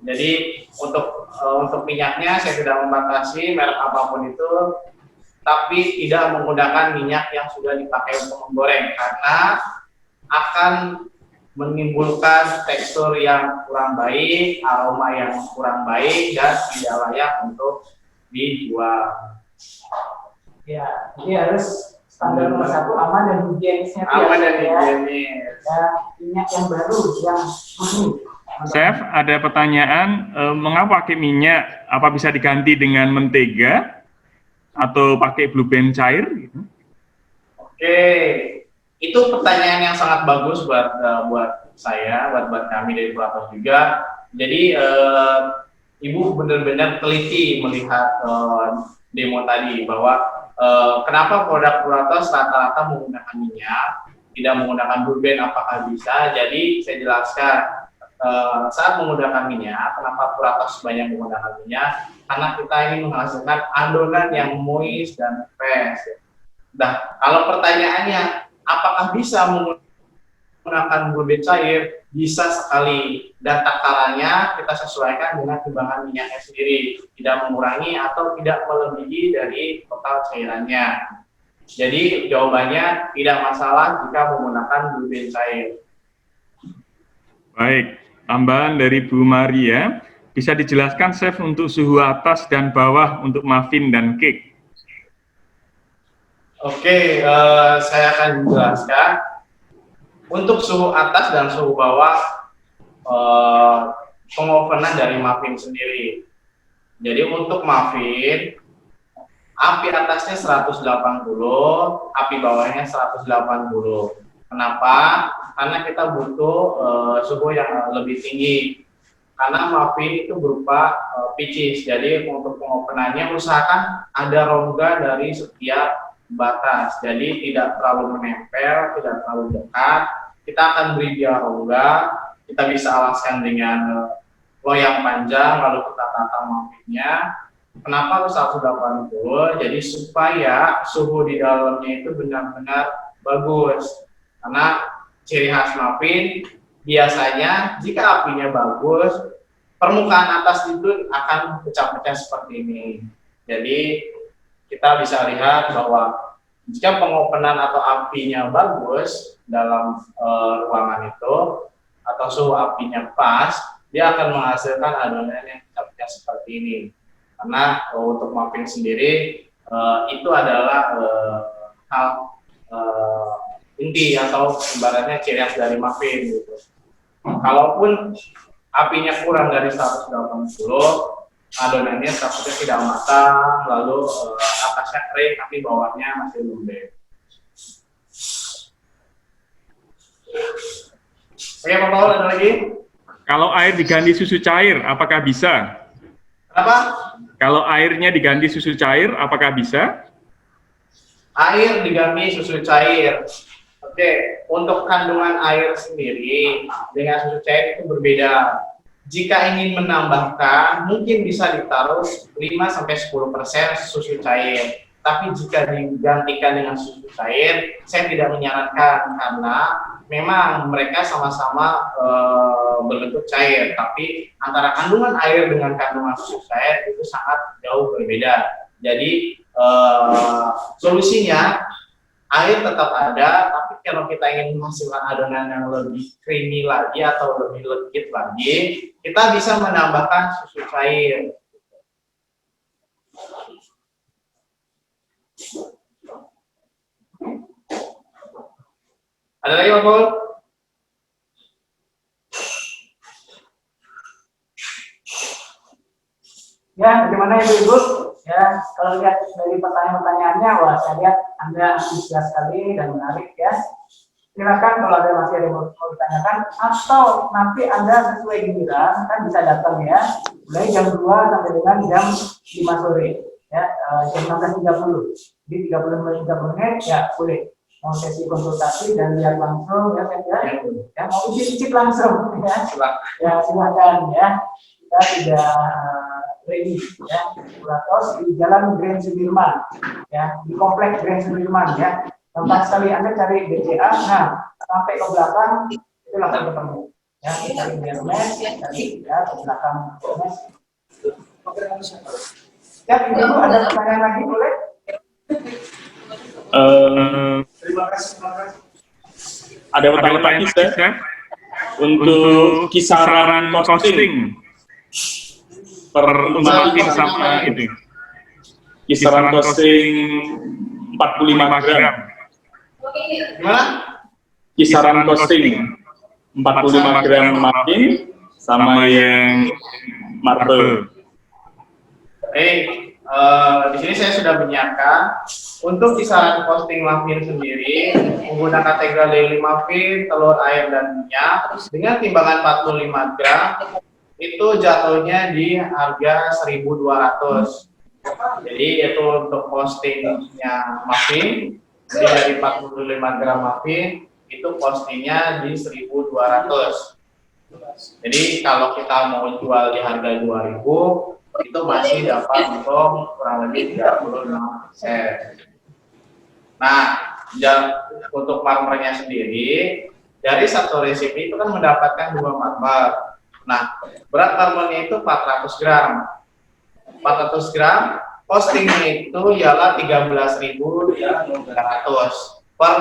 [SPEAKER 5] Jadi untuk minyaknya saya tidak membatasi merek apapun itu, tapi tidak menggunakan minyak yang sudah dipakai untuk menggoreng karena akan menimbulkan tekstur yang kurang baik, aroma yang kurang baik, dan tidak layak untuk dijual.
[SPEAKER 1] Ya, ini harus standar nomor 1, aman dan higienisnya.
[SPEAKER 5] Aman dan higienis.
[SPEAKER 1] Ya, minyak yang baru, yang murni.
[SPEAKER 4] Chef, ada pertanyaan, mengapa pakai minyak? Apa bisa diganti dengan mentega atau pakai blue band cair? Gitu?
[SPEAKER 5] Oke, itu pertanyaan yang sangat bagus buat saya, buat kami dari Puratos juga. Jadi Ibu benar-benar teliti melihat demo tadi bahwa kenapa produk Puratos rata-rata menggunakan minyak, tidak menggunakan blue band, apakah bisa? Jadi saya jelaskan. Saat menggunakan minyak, kenapa Puratos banyak menggunakan minyak? Karena kita ingin menghasilkan adonan yang moist dan fresh. Nah, kalau pertanyaannya, apakah bisa menggunakan blue band cair? Bisa sekali. Dan takarannya kita sesuaikan dengan timbangan minyaknya sendiri, tidak mengurangi atau tidak melebihi dari total cairannya. Jadi jawabannya tidak masalah jika menggunakan blue band cair.
[SPEAKER 4] Baik. Tambahan dari Bu Maria, bisa dijelaskan Chef untuk suhu atas dan bawah untuk muffin dan cake?
[SPEAKER 5] Oke, saya akan menjelaskan. Untuk suhu atas dan suhu bawah pengovenan dari muffin sendiri. Jadi untuk muffin, api atasnya 180, api bawahnya 180. Kenapa? Karena kita butuh suhu yang lebih tinggi. Karena muffin itu berupa pitches. Jadi untuk pengopenannya usahakan ada rongga dari setiap batas. Jadi tidak terlalu menempel, tidak terlalu dekat. Kita akan beri dia rongga. Kita bisa alaskan dengan loyang panjang, lalu kita tata muffinnya. Kenapa 180? Jadi supaya suhu di dalamnya itu benar-benar bagus. Karena ciri khas muffin biasanya jika apinya bagus, permukaan atas itu akan pecah-pecah seperti ini. Jadi kita bisa lihat bahwa jika pengopenan atau apinya bagus dalam ruangan itu atau suhu apinya pas, dia akan menghasilkan adonan yang pecah-pecah seperti ini. Karena untuk muffin sendiri itu adalah hal inti atau ibaratnya ciri khas dari muffin gitu. Kalaupun apinya kurang dari 180, adonannya takutnya tidak matang, lalu atasnya kering tapi bawahnya masih lembek. Oke, Pak Paul, ada lagi?
[SPEAKER 4] Kalau air diganti susu cair, apakah bisa?
[SPEAKER 5] Kenapa?
[SPEAKER 4] Kalau airnya diganti susu cair, apakah bisa?
[SPEAKER 5] Air diganti susu cair. Oke, untuk kandungan air sendiri dengan susu cair itu berbeda. Jika ingin menambahkan, mungkin bisa ditaruh 5-10% susu cair. Tapi jika digantikan dengan susu cair, saya tidak menyarankan karena memang mereka sama-sama berbentuk cair, tapi antara kandungan air dengan kandungan susu cair itu sangat jauh berbeda. Jadi solusinya air tetap ada, tapi kalau kita ingin menghasilkan adonan yang lebih creamy lagi atau lebih legit lagi, kita bisa menambahkan susu cair. Ada lagi, Pak Paul?
[SPEAKER 1] Ya, bagaimana Ibu-Ibu? Ya, kalau lihat dari pertanyaan-pertanyaannya, wah saya lihat Anda antusias sekali dan menarik ya. Silakan kalau ada masih ada yang mau ditanyakan, atau nanti Anda sesuai giliran kan bisa datang ya, mulai jam 2 sampai dengan jam 5 sore ya, jam 16.30. Jadi 30 menit ya boleh mau sesi konsultasi dan lihat langsung ya, ya mau icip langsung ya, ya silakan ya, kita sudah ready ya, Kuratos di Jalan Grand Sudirman ya, di kompleks Grand Sudirman ya, gampang sekali Anda cari BCA, nah sampai ke belakang itu langsung ketemu ya, cari Hermes, cari ya ke belakang Hermes. Ya, Ibu ada pertanyaan lagi boleh? Terima kasih.
[SPEAKER 4] Ada pertanyaan lagi, Chef? Untuk kisaran costing per makin sama itu. Kisaran costing 45 gram.
[SPEAKER 5] Gimana?
[SPEAKER 4] Kisaran costing 45 gram makin sama yang marble.
[SPEAKER 5] Di sini saya sudah menyiapkan untuk kisaran costing muffin sendiri menggunakan Tegra Daily Muffin, telur, air, dan minyak dengan timbangan 45 gram itu jatuhnya di harga 1.200. Jadi itu untuk costingnya muffin, jadi dari 45 gram muffin itu costingnya di 1.200. Jadi kalau kita mau jual di harga 2.000 itu masih dapat untung kurang lebih 36%. Nah, untuk marmernya sendiri dari satu resipi itu kan mendapatkan 2 marmer. Nah, berat marmernya itu 400 gram. 400 gram costingnya itu ialah 13.300 per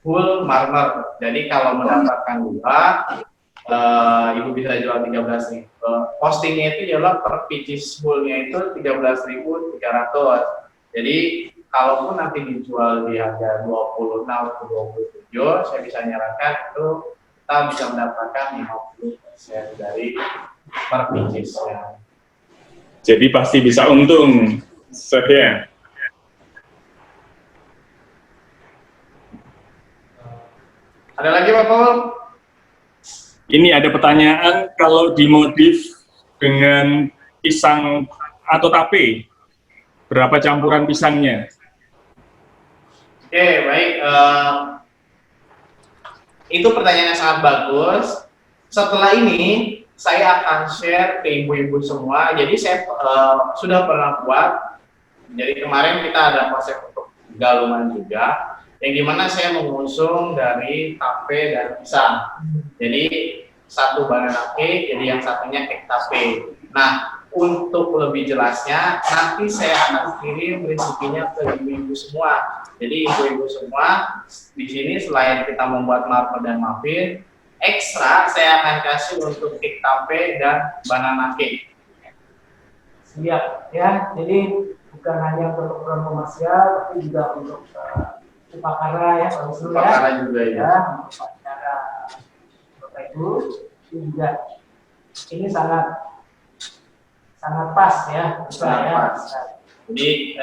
[SPEAKER 5] full marmer. Jadi kalau mendapatkan 2, Ibu bisa jual 13.000. Costingnya itu ialah per pieces fullnya itu 13.300. Jadi kalaupun nanti dijual di harga 26 atau 27, saya bisa nyarankan itu kita bisa mendapatkan 50% dari per pieces. Ya.
[SPEAKER 4] Jadi pasti bisa untung, Chef ya.
[SPEAKER 5] Ada lagi Pak Paul?
[SPEAKER 4] Ini ada pertanyaan, kalau dimodif dengan pisang atau tape, berapa campuran pisangnya?
[SPEAKER 5] Oke, baik. Itu pertanyaan yang sangat bagus. Setelah ini, saya akan share ke ibu-ibu semua. Jadi saya sudah pernah buat. Jadi kemarin kita ada konsep untuk galungan juga, yang dimana saya mengusung dari tape dan pisang. Jadi satu banana cake, jadi yang satunya cake tape. Nah, untuk lebih jelasnya nanti saya akan kirim resepinya ke ibu-ibu semua. Jadi ibu-ibu semua di sini selain kita membuat marmer dan muffin, ekstra saya akan kasih untuk cake tape dan banana cake.
[SPEAKER 1] Siap ya, jadi bukan hanya untuk ukuran komersial, tapi juga untuk upakara ya, kalau seluruh
[SPEAKER 5] Upakara juga ya.
[SPEAKER 1] Upakara Bapak Ibu juga ini sangat pas ya,
[SPEAKER 5] Pas. Jadi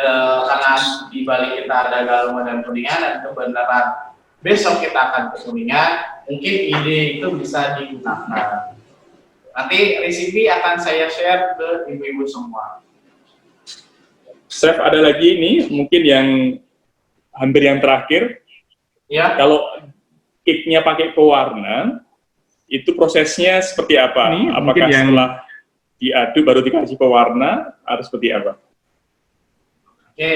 [SPEAKER 5] karena di balik kita ada galungan dan kuningan, dan kebenaran besok kita akan ke kuningan, mungkin ide itu bisa digunakan. Nanti resipi akan saya share ke ibu-ibu semua.
[SPEAKER 4] Chef, ada lagi nih, mungkin yang hampir yang terakhir.
[SPEAKER 5] Ya.
[SPEAKER 4] Kalau cake-nya pakai pewarna, itu prosesnya seperti apa? Nih, apakah setelah diaduk baru dikasih pewarna, harus seperti apa?
[SPEAKER 5] Oke,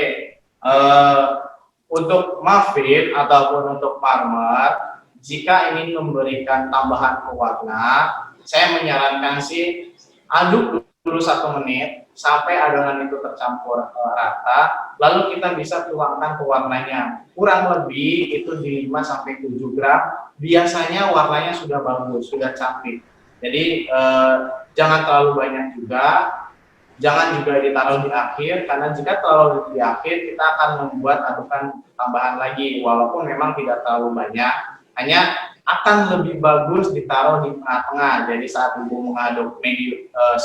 [SPEAKER 5] untuk muffin ataupun untuk marmer, jika ingin memberikan tambahan pewarna, saya menyarankan sih aduk dulu 1 menit sampai adonan itu tercampur rata, lalu kita bisa tuangkan pewarnanya. Kurang lebih itu di 5-7 gram, biasanya warnanya sudah bagus, sudah cantik. Jadi jangan terlalu banyak juga, jangan juga ditaruh di akhir, karena jika terlalu di akhir kita akan membuat adukan tambahan lagi, walaupun memang tidak terlalu banyak, hanya akan lebih bagus ditaruh di tengah-tengah. Jadi saat ibu mengaduk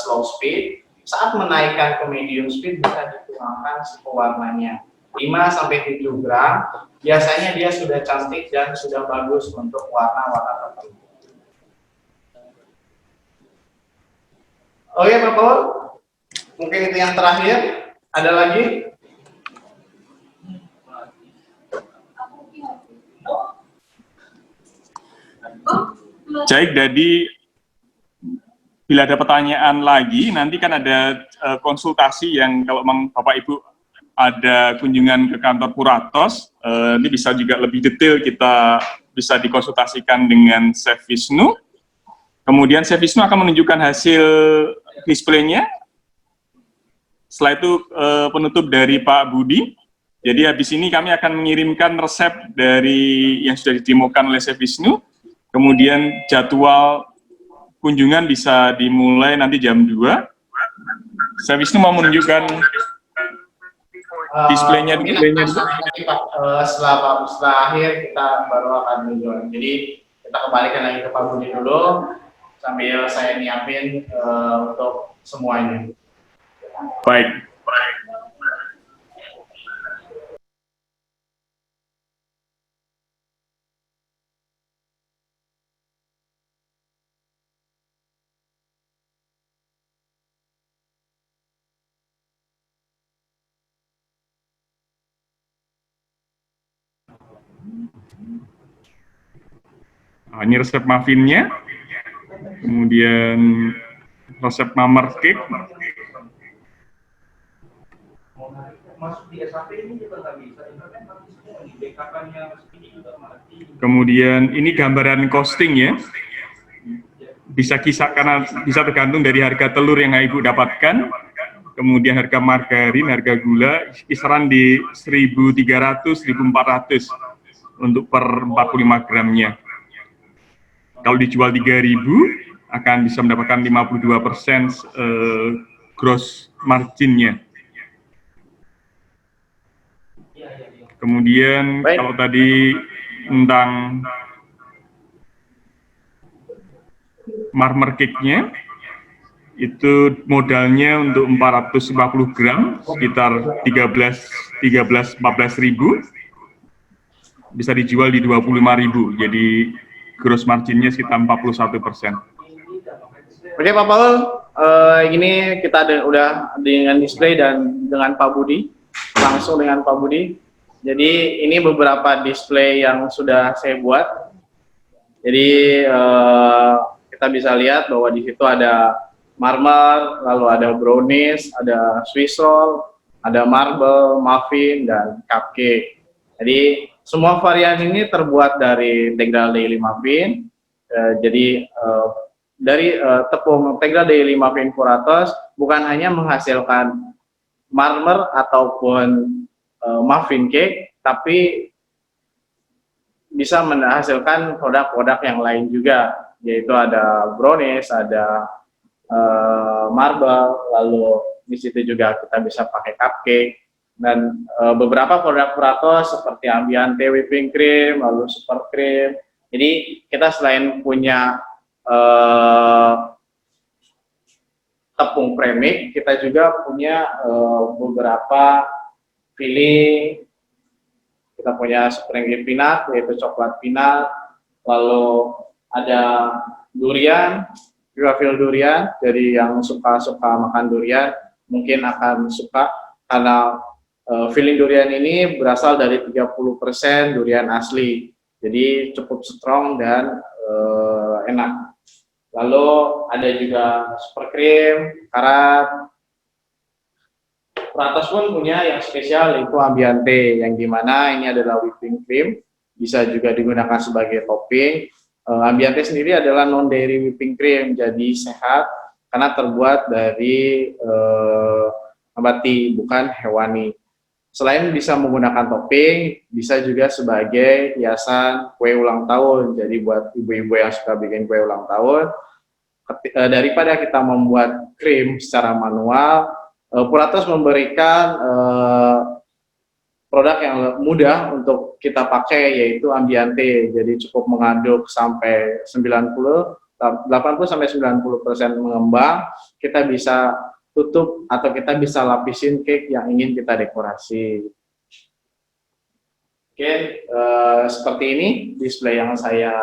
[SPEAKER 5] slow speed, saat menaikkan ke medium speed bisa dituangkan si pewarnanya 5-7 gram, biasanya dia sudah cantik dan sudah bagus untuk warna-warna tertentu. Oke Pak Paul, mungkin itu yang terakhir. Ada lagi?
[SPEAKER 4] Baik, jadi bila ada pertanyaan lagi, nanti kan ada konsultasi yang kalau memang Bapak Ibu ada kunjungan ke kantor Puratos, ini bisa juga lebih detail kita bisa dikonsultasikan dengan Chef Wisnu. Kemudian Chef Wisnu akan menunjukkan hasil displaynya. Setelah itu penutup dari Pak Budi. Jadi habis ini kami akan mengirimkan resep dari yang sudah didemokan oleh Chef Wisnu. Kemudian jadwal kunjungan bisa dimulai nanti jam 2. Chef Wisnu mau menunjukkan displaynya dulu.
[SPEAKER 5] Setelah akhir kita baru akan menunjukkan. Jadi kita kembalikan lagi ke Pak Budi dulu sambil saya nyiapin untuk semuanya.
[SPEAKER 4] Baik. Nah, ini resep muffinnya, kemudian resep marmer cake. Kemudian ini gambaran costing ya, bisa karena bisa tergantung dari harga telur yang Ibu dapatkan, kemudian harga margarin, harga gula kisaran di 1.300-1.400 untuk per 45 gramnya. Kalau dijual 3.000 akan bisa mendapatkan 52% gross marginnya. Kemudian
[SPEAKER 5] baik.
[SPEAKER 4] Kalau tadi tentang marmer cake-nya, itu modalnya untuk 450 gram, sekitar 13-14 ribu, bisa dijual di 25.000, jadi gross marginnya sekitar 41%.
[SPEAKER 5] Oke Pak Paul, ini kita udah dengan display dan dengan Pak Budi, langsung dengan Pak Budi. Jadi ini beberapa display yang sudah saya buat. Jadi kita bisa lihat bahwa di situ ada marmer, lalu ada brownies, ada Swiss roll, ada marble, muffin, dan cupcake. Jadi semua varian ini terbuat dari Tegral Daily Muffin. Jadi dari tepung Tegral Daily Muffin Puratos bukan hanya menghasilkan marmer ataupun muffin cake, tapi bisa menghasilkan produk-produk yang lain juga, yaitu ada brownies, ada marble, lalu di situ juga kita bisa pakai cupcake, dan beberapa produk Puratos seperti Ambiente whipping cream, lalu super cream. Jadi kita selain punya tepung premix, kita juga punya beberapa filling. Kita punya spring peanut, yaitu coklat peanut, lalu ada durian, gravil durian. Jadi yang suka makan durian mungkin akan suka karena feeling durian ini berasal dari 30% durian asli. Jadi cukup strong dan enak. Lalu ada juga super cream, karat. Peratas pun punya yang spesial yaitu Ambiante, yang dimana ini adalah whipping cream, bisa juga digunakan sebagai topping. Ambiante sendiri adalah non dairy whipping cream, jadi sehat karena terbuat dari nabati bukan hewani. Selain bisa menggunakan topping, bisa juga sebagai hiasan kue ulang tahun. Jadi buat ibu-ibu yang suka bikin kue ulang tahun, daripada kita membuat krim secara manual, Puratos memberikan produk yang mudah untuk kita pakai, yaitu Ambiante. Jadi cukup mengaduk sampai 80-90% mengembang, kita bisa tutup atau kita bisa lapisin cake yang ingin kita dekorasi. Oke, seperti ini display yang saya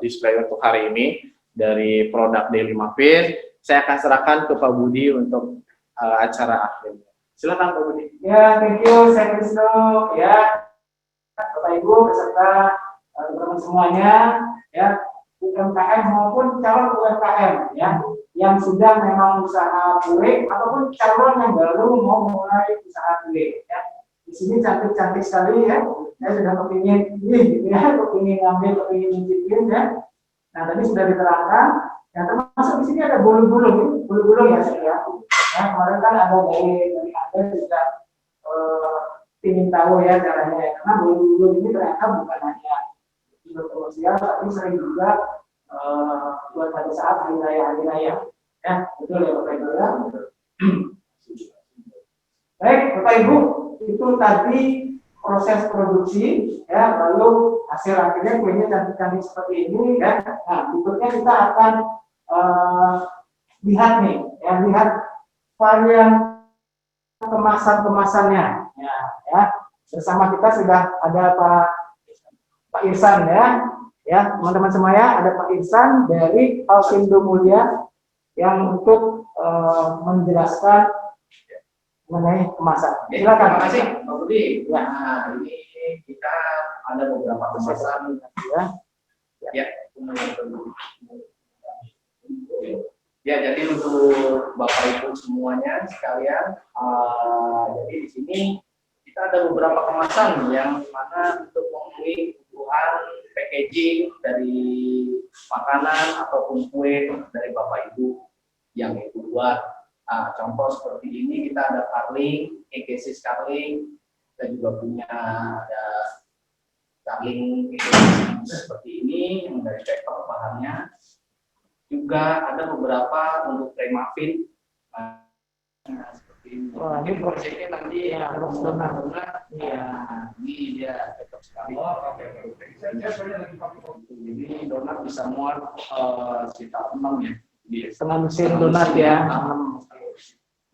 [SPEAKER 5] display untuk hari ini dari produk Daily Muffin. Saya akan serahkan ke Pak Budi untuk acara akhirnya. Silakan Pak Budi.
[SPEAKER 1] Ya, thank you, saya Kristo. Ya, Bapak Ibu beserta teman-teman semuanya, ya, UMKM maupun calon UMKM, ya, yang sudah memang usaha kue ataupun calon yang baru mau mulai usaha kue. Ya. Di sini cantik-cantik sekali, ya. Saya sudah kepingin, gitu ya, kepingin ngambil, kepingin nyicipin, ya. Nah, tadi sudah diterangkan. Ya, termasuk di sini ada bulu-bulu ya, saya. Nah, kemarin kan ada dari Anda juga ingin tahu ya caranya, ya. Karena bulu-bulu ini ternyata bukan hanya untuk komersial, tapi sering juga buat pada saat hari raya. Ya, betul ya Bapak Ibu ya. Baik, Bapak Ibu, itu tadi proses produksi, ya, lalu hasil akhirnya kuenya cantik-cantik seperti ini, ya. Nah, berikutnya kita akan lihat nih, ya, lihat varian kemasannya, ya. Bersama kita sudah ada Pak Irsan, ya, teman-teman semuanya, ada Pak Irsan dari Alkindo Mulia yang untuk menjelaskan mengenai kemasan. Silakan.
[SPEAKER 5] Terima kasih Pak Budi.
[SPEAKER 1] Ya.
[SPEAKER 5] Nah, ini kita ada beberapa kemasan, ya. Ya, jadi untuk Bapak Ibu semuanya sekalian, jadi di sini kita ada beberapa kemasan yang mana untuk memenuhi kebutuhan packaging dari makanan ataupun kue dari Bapak Ibu yang itu buat. Contoh seperti ini kita ada carling, EGC carling, kita juga punya ada carling seperti ini yang dari paper bahannya. Juga ada beberapa untuk tray muffin. Seperti ini.
[SPEAKER 1] Wah, ini
[SPEAKER 5] prosesnya nanti
[SPEAKER 1] ya,
[SPEAKER 5] donat. Ya, ini dia cocok sekali. Ini donat bisa muat sekitar 6 ya.
[SPEAKER 1] Setengah mesin donat ya.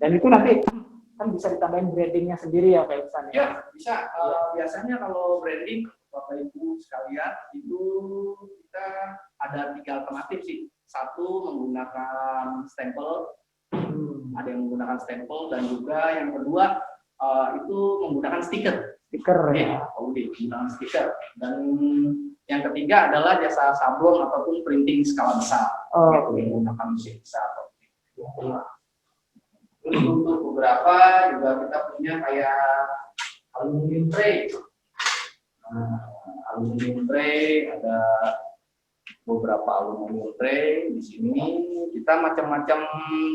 [SPEAKER 1] Dan itu nanti kan bisa ditambahin brandingnya sendiri ya Pak Irsan.
[SPEAKER 5] Ya, bisa. Biasanya kalau branding Bapak Ibu sekalian itu kita ada 3 alternatif sih. Satu menggunakan stempel, ada yang menggunakan stempel, dan juga yang kedua itu menggunakan stiker.
[SPEAKER 1] Stiker
[SPEAKER 5] ya. Menggunakan stiker. Dan yang ketiga adalah jasa sablon ataupun printing skala besar. Menggunakan mesin besar. Terus untuk beberapa juga kita punya kayak aluminium tray. Aluminium tray ada beberapa aluminium tray di sini. Kita macam-macam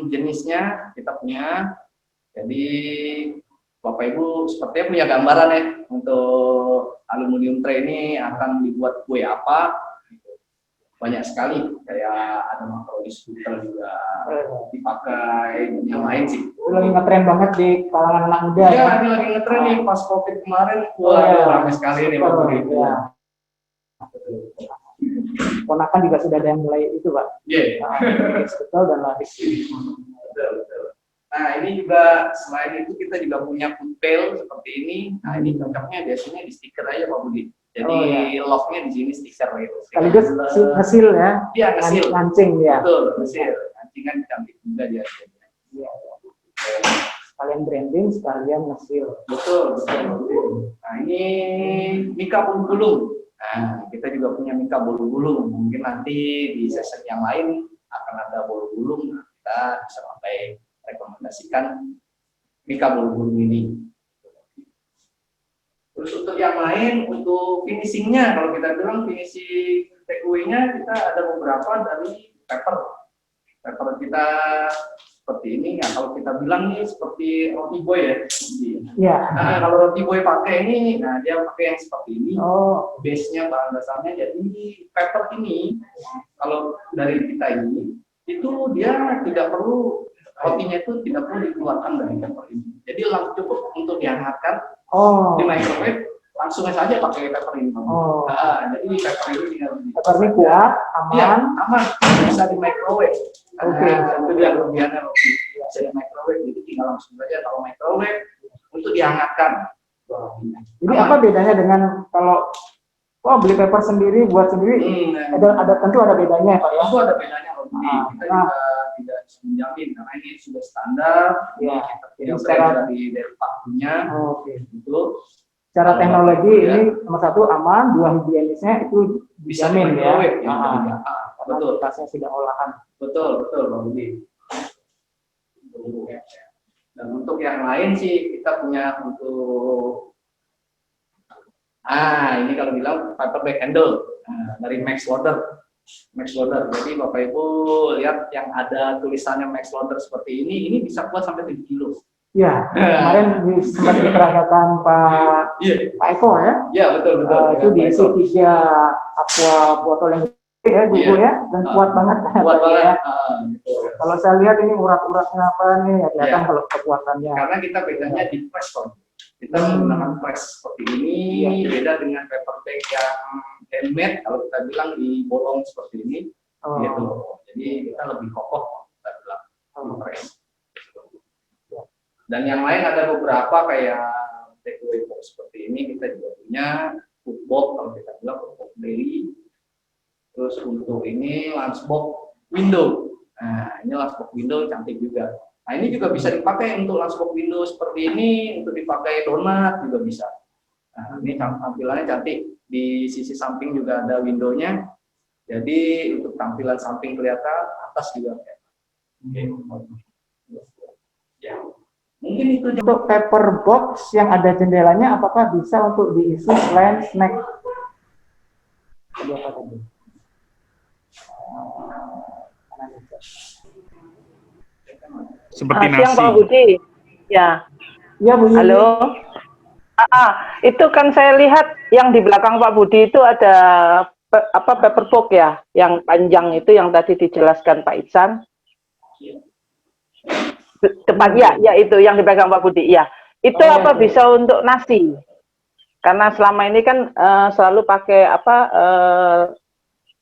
[SPEAKER 5] jenisnya kita punya. Jadi Bapak Ibu sepertinya punya gambaran ya untuk aluminium tray ini akan dibuat kue apa. Banyak sekali, kayak ada makaroni skuter juga dipakai, yang lain sih.
[SPEAKER 1] Itu lagi ngetren banget di kalangan anak muda.
[SPEAKER 5] Iya, ini lagi ngetren nih pas COVID kemarin. Wah, ramai sekali nih Pak Budi.
[SPEAKER 1] Ponakan juga sudah ada yang mulai itu Pak.
[SPEAKER 5] Iya.
[SPEAKER 1] Betul dan laris.
[SPEAKER 5] Betul. Nah, ini juga selain itu kita juga punya food pail seperti ini. Nah, ini cocoknya biasanya di stiker aja Pak Budi. Jadi locknya di sini stiker gitu.
[SPEAKER 1] Sekaligus ngesil ya.
[SPEAKER 5] Iya, ngesil.
[SPEAKER 1] Ngancing ya.
[SPEAKER 5] Betul, ngesil. Ngancingan cantik juga dia.
[SPEAKER 1] Iya. Sekalian branding, sekalian ngesil.
[SPEAKER 5] Betul, betul. Nah, ini mika bulu-gulung. Nah, kita juga punya mika bulu-gulung. Mungkin nanti di sesi yang lain akan ada bulu-gulung. Nah, kita bisa pakai rekomendasikan mika bulu-gulung ini. Terus untuk yang lain, untuk finishingnya, kalau kita bilang finishing takeaway-nya kita ada beberapa dari paper. Paper kita seperti ini, ya kalau kita bilang nih seperti roti boy ya.
[SPEAKER 1] Iya.
[SPEAKER 5] Nah, kalau roti boy pakai ini, nah dia pakai yang seperti ini. Base-nya, bahan dasarnya, jadi paper ini, kalau dari kita ini, itu dia tidak perlu, rotinya itu tidak perlu dikeluarkan dari paper ini. Jadi langsung cukup untuk dihangatkan. Di microwave langsung saja pakai paper ini. Jadi paper ini tinggal
[SPEAKER 1] paper ini kuat, aman.
[SPEAKER 5] Ya, aman, bisa di microwave. Itu dia kelebihannya roti. Bisa di microwave, jadi tinggal langsung saja taruh microwave untuk dihangatkan.
[SPEAKER 1] Jadi apa bedanya dengan kalau beli paper sendiri, buat sendiri? Ada tentu ada bedanya ya Pak ya.
[SPEAKER 5] Itu ada bedanya roti. Kita juga tidak bisa menjamin karena ini sudah standar.
[SPEAKER 1] Ya.
[SPEAKER 5] Kita tidak dari pakunya. Itu.
[SPEAKER 1] Secara teknologi ini nomor satu aman, dua higienisnya itu
[SPEAKER 5] bisa
[SPEAKER 1] dijamin ya.
[SPEAKER 5] Betul.
[SPEAKER 1] Tasnya sudah olahan.
[SPEAKER 5] Betul, Bang Budi. Dan untuk yang lain sih kita punya untuk ini kalau bilang paper bag handle dari Max Loader. Jadi Bapak Ibu lihat yang ada tulisannya Max Loader seperti ini bisa kuat sampai 7 kilo.
[SPEAKER 1] Ya, kemarin sempat diperagakan Pak Eko ya.
[SPEAKER 5] Iya, betul.
[SPEAKER 1] Itu diisi 3 aqua botol yang gede ya, buku ya, dan kuat banget.
[SPEAKER 5] Kuat banget.
[SPEAKER 1] Ya. Kalau saya lihat ini urat-uratnya apa nih, ya kelihatan kalau kekuatannya.
[SPEAKER 5] Karena kita bedanya di press kita menggunakan press seperti ini, beda dengan paper bag yang handmade. Kalau kita bilang di bolong seperti ini, gitu. Jadi kita lebih kokoh kita bilang press. Dan yang lain ada beberapa kayak takeaway box seperti ini, kita juga punya food box kalau kita bilang food box daily. Terus untuk ini lunchbox window. Nah, ini lunchbox window cantik juga. Nah, ini juga bisa dipakai untuk lunchbox window seperti ini, untuk dipakai donat juga bisa. Nah, ini tampilannya cantik. Di sisi samping juga ada windownya. Jadi untuk tampilan samping kelihatan, atas juga kelihatan. Ya. Mungkin itu
[SPEAKER 1] untuk paper box yang ada jendelanya, apakah bisa untuk diisi selain snack?
[SPEAKER 4] Seperti nasi.
[SPEAKER 6] Siang Pak Budi. Ya.
[SPEAKER 1] Ya, Bu.
[SPEAKER 6] Halo. Itu kan saya lihat yang di belakang Pak Budi itu ada paper box ya, yang panjang itu yang tadi dijelaskan Pak Iksan. Depan ya itu yang dipegang Pak Budi ya. Itu bisa untuk nasi? Karena selama ini kan selalu pakai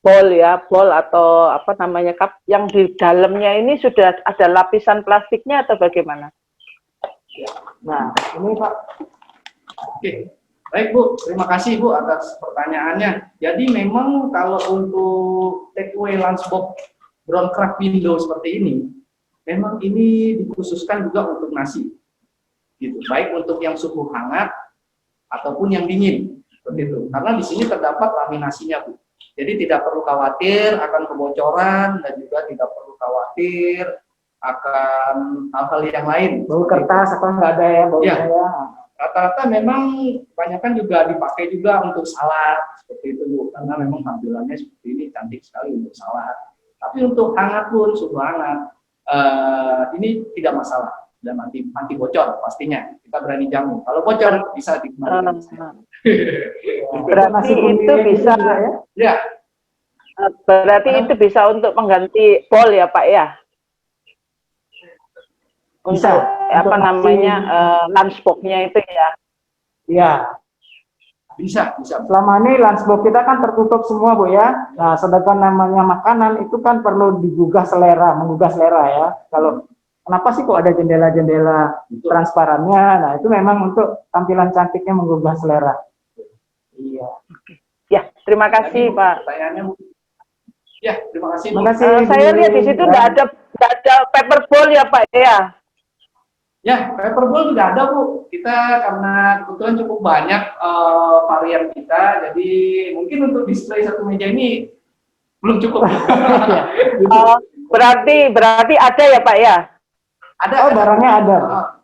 [SPEAKER 6] bowl atau apa namanya cup yang di dalamnya ini sudah ada lapisan plastiknya atau bagaimana?
[SPEAKER 1] Nah, ini Pak.
[SPEAKER 5] Oke. Baik Bu, terima kasih Bu atas pertanyaannya. Jadi memang kalau untuk takeaway lunchbox brown craft window seperti ini, memang ini dikhususkan juga untuk nasi, gitu. Baik untuk yang suhu hangat ataupun yang dingin, seperti itu. Karena di sini terdapat laminasinya, Bu. Jadi tidak perlu khawatir akan kebocoran dan juga tidak perlu khawatir akan hal-hal yang lain.
[SPEAKER 1] Bau kertas apa nggak ada ya baunya ya?
[SPEAKER 5] Rata-rata memang kebanyakan juga dipakai juga untuk salad, seperti itu Bu. Karena memang tampilannya seperti ini cantik sekali untuk salad. Tapi untuk hangat pun, suhu hangat, ini tidak masalah dan anti bocor pastinya, kita berani jamin. Kalau bocor bisa dikembalikan.
[SPEAKER 6] Berarti itu bisa
[SPEAKER 5] ya.
[SPEAKER 6] Berarti itu bisa untuk mengganti bowl ya Pak ya? Untuk
[SPEAKER 1] bisa,
[SPEAKER 6] namanya lunchbox-nya itu ya?
[SPEAKER 1] Iya.
[SPEAKER 5] Bisa.
[SPEAKER 1] Selama ini lunchbox kita kan tertutup semua Bu ya. Nah, sedangkan namanya makanan itu kan perlu menggugah selera ya. Kalau kenapa sih kok ada jendela-jendela transparannya? Nah, itu memang untuk tampilan cantiknya menggugah selera. Iya.
[SPEAKER 6] Ya, terima kasih Pak.
[SPEAKER 5] Pertanyaannya Bu. Ya, terima kasih Bu.
[SPEAKER 1] Terima kasih.
[SPEAKER 6] Saya lihat di situ nggak ada paper ball ya Pak ya.
[SPEAKER 5] Ya, paperball sudah ada Bu. Kita karena kebetulan cukup banyak varian kita, jadi mungkin untuk display satu meja ini belum cukup.
[SPEAKER 6] Oh, berarti ada ya Pak ya?
[SPEAKER 5] Ada.
[SPEAKER 1] Oh, barangnya ada.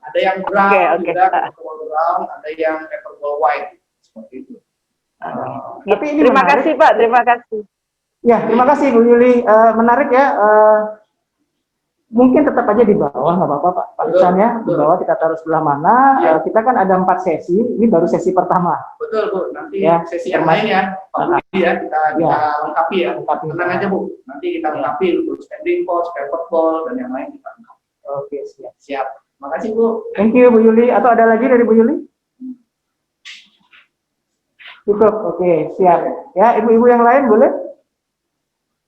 [SPEAKER 5] Ada yang brown,
[SPEAKER 6] Oke.
[SPEAKER 5] juga paperball brown, ada yang paperball white seperti itu.
[SPEAKER 1] Tapi ini
[SPEAKER 6] Terima
[SPEAKER 1] menarik.
[SPEAKER 6] kasih Pak, terima kasih.
[SPEAKER 1] Ya, terima kasih Bu Yuli. Menarik ya. Mungkin tetap aja di bawah, nggak apa-apa Pak Iksan ya. Di bawah kita taruh sebelah mana.
[SPEAKER 5] Ya.
[SPEAKER 1] Kita kan ada 4 sesi. Ini baru sesi pertama.
[SPEAKER 5] Betul Bu. Nanti
[SPEAKER 1] Ya.
[SPEAKER 5] sesi yang lain ya, Pak Budi ya, kita lengkapi ya.
[SPEAKER 1] Lengkapi.
[SPEAKER 5] Tenang aja Bu. Nanti kita lengkapi untuk standing post, paperball dan yang lain kita lengkapi.
[SPEAKER 1] Oke, siap.
[SPEAKER 5] Siap. Makasih Bu.
[SPEAKER 1] Thank you Bu Yuli. Atau ada lagi dari Bu Yuli? Cukup. Oke, siap. Ya, ibu-ibu yang lain boleh?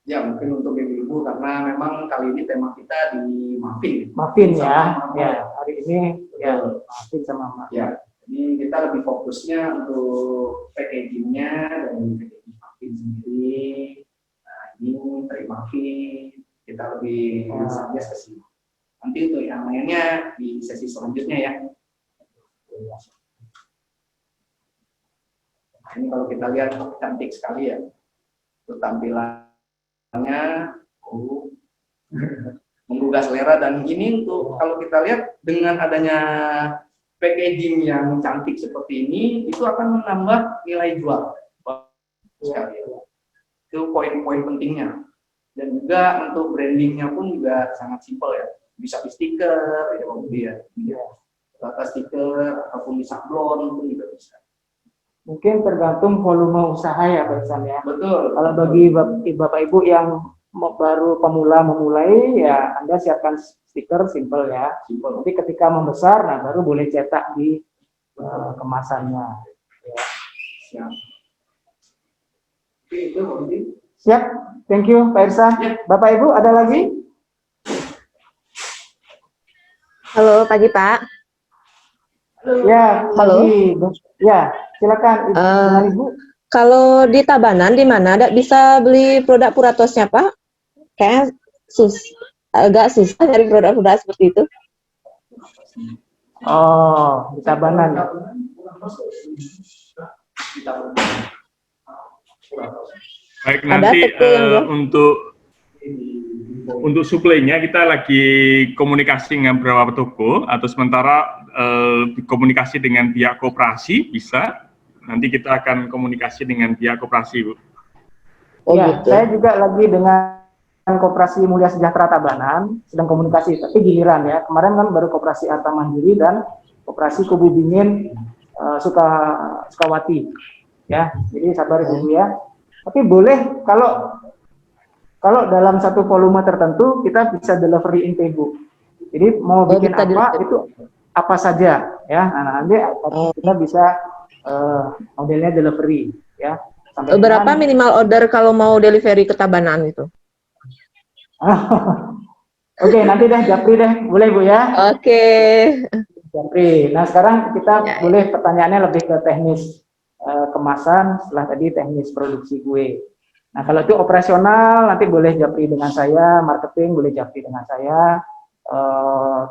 [SPEAKER 5] Ya mungkin untuk ibu-ibu karena memang kali ini tema kita di muffin.
[SPEAKER 1] Maafin ya.
[SPEAKER 5] Sama-sama.
[SPEAKER 1] Ya, hari ini ya maafin sama Mak.
[SPEAKER 5] Ya, jadi kita lebih fokusnya untuk packagingnya dan packaging muffin sendiri. Nah ini tray muffin kita lebih saja ke sini. Nanti untuk yang lainnya di sesi selanjutnya ya. Nah, ini kalau kita lihat cantik sekali ya untuk tampilannya, menggugah selera. Dan ini untuk kalau kita lihat dengan adanya packaging yang cantik seperti ini, itu akan menambah nilai jual sekali. Itu poin-poin pentingnya. Dan juga untuk brandingnya pun juga sangat simpel ya, bisa di stiker ya kemudian atas stiker ataupun di sablon pun juga bisa.
[SPEAKER 1] Mungkin tergantung volume usaha ya Pak Iksan ya.
[SPEAKER 5] Betul.
[SPEAKER 1] Kalau bagi Bapak Ibu yang baru memulai ya Anda siapkan stiker simple ya.
[SPEAKER 5] Simpel.
[SPEAKER 1] Nanti ketika membesar, nah baru boleh cetak di kemasannya. Ya.
[SPEAKER 5] Siap. Oke, itu Pak Budi.
[SPEAKER 1] Siap, thank you Pak Irsa.
[SPEAKER 5] Ya.
[SPEAKER 1] Bapak Ibu ada lagi?
[SPEAKER 7] Halo, pagi Pak.
[SPEAKER 1] Ya,
[SPEAKER 7] Halo.
[SPEAKER 1] pagi. Ya, silakan Ibu.
[SPEAKER 7] Kalau di Tabanan di mana ada bisa beli produk Puratosnya Pak? Kayak agak susah cari produk-produk seperti itu.
[SPEAKER 1] Oh, di Tabanan.
[SPEAKER 4] Baik,
[SPEAKER 7] Ada
[SPEAKER 4] nanti
[SPEAKER 7] toko yang jual?
[SPEAKER 4] untuk suplainya kita lagi komunikasi dengan beberapa toko, atau sementara komunikasi dengan pihak koperasi bisa. Nanti kita akan komunikasi dengan pihak koperasi, Bu.
[SPEAKER 7] Oh
[SPEAKER 1] Ya,
[SPEAKER 7] gitu.
[SPEAKER 1] saya juga lagi dengan Koperasi Mulia Sejahtera Tabanan sedang komunikasi, tapi giliran ya. Kemarin kan baru Koperasi Arta Mandiri dan Koperasi Kubu Dingin Sukawati. Ya, jadi sabar Ibu ya. Tapi boleh kalau dalam satu volume tertentu kita bisa delivery in Bu. Jadi mau bikin
[SPEAKER 7] kita
[SPEAKER 1] apa
[SPEAKER 7] delivery.
[SPEAKER 1] itu apa saja ya. Nah, nanti kita bisa modelnya delivery ya. Sampai
[SPEAKER 7] Berapa minimal order kalau mau delivery ke Tabanan itu?
[SPEAKER 1] Oke, nanti deh Japri deh, boleh Bu ya?
[SPEAKER 7] Oke.
[SPEAKER 1] Japri. Nah sekarang kita
[SPEAKER 7] Ya.
[SPEAKER 1] boleh pertanyaannya lebih ke teknis kemasan, setelah tadi teknis produksi kue. Nah kalau itu operasional nanti boleh Japri dengan saya, marketing boleh Japri dengan saya.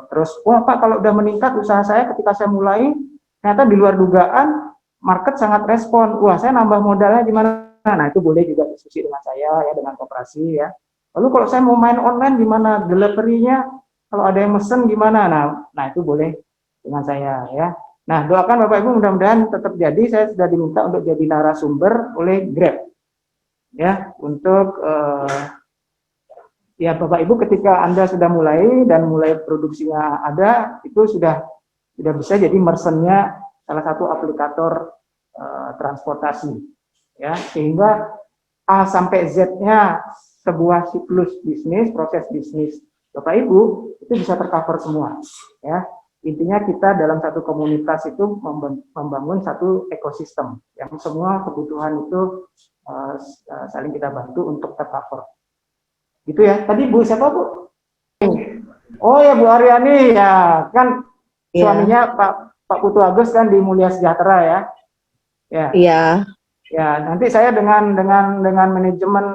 [SPEAKER 1] Terus, wah Pak kalau udah meningkat usaha saya ketika saya mulai, ternyata di luar dugaan market sangat respon. Wah saya nambah modalnya gimana? Nah itu boleh juga diskusi dengan saya ya, dengan koperasi ya. Lalu kalau saya mau main online gimana? Delivery-nya kalau ada yang mesen gimana? Nah itu boleh dengan saya ya. Nah doakan Bapak Ibu mudah-mudahan tetap jadi. Saya sudah diminta untuk jadi narasumber oleh Grab ya untuk ya Bapak Ibu ketika Anda sudah mulai dan mulai produksinya ada, itu sudah bisa jadi merchant-nya salah satu aplikator transportasi ya, sehingga A sampai Z-nya sebuah siklus bisnis, proses bisnis Bapak Ibu itu bisa tercover semua ya. Intinya kita dalam satu komunitas itu membangun satu ekosistem yang semua kebutuhan itu saling kita bantu untuk tercover. Gitu ya. Tadi Bu siapa Bu? Oh ya Bu Aryani ya, kan
[SPEAKER 7] Iya.
[SPEAKER 1] suaminya Pak Putu Agus kan di Mulia Sejahtera ya. Ya.
[SPEAKER 7] Iya.
[SPEAKER 1] Ya, nanti saya dengan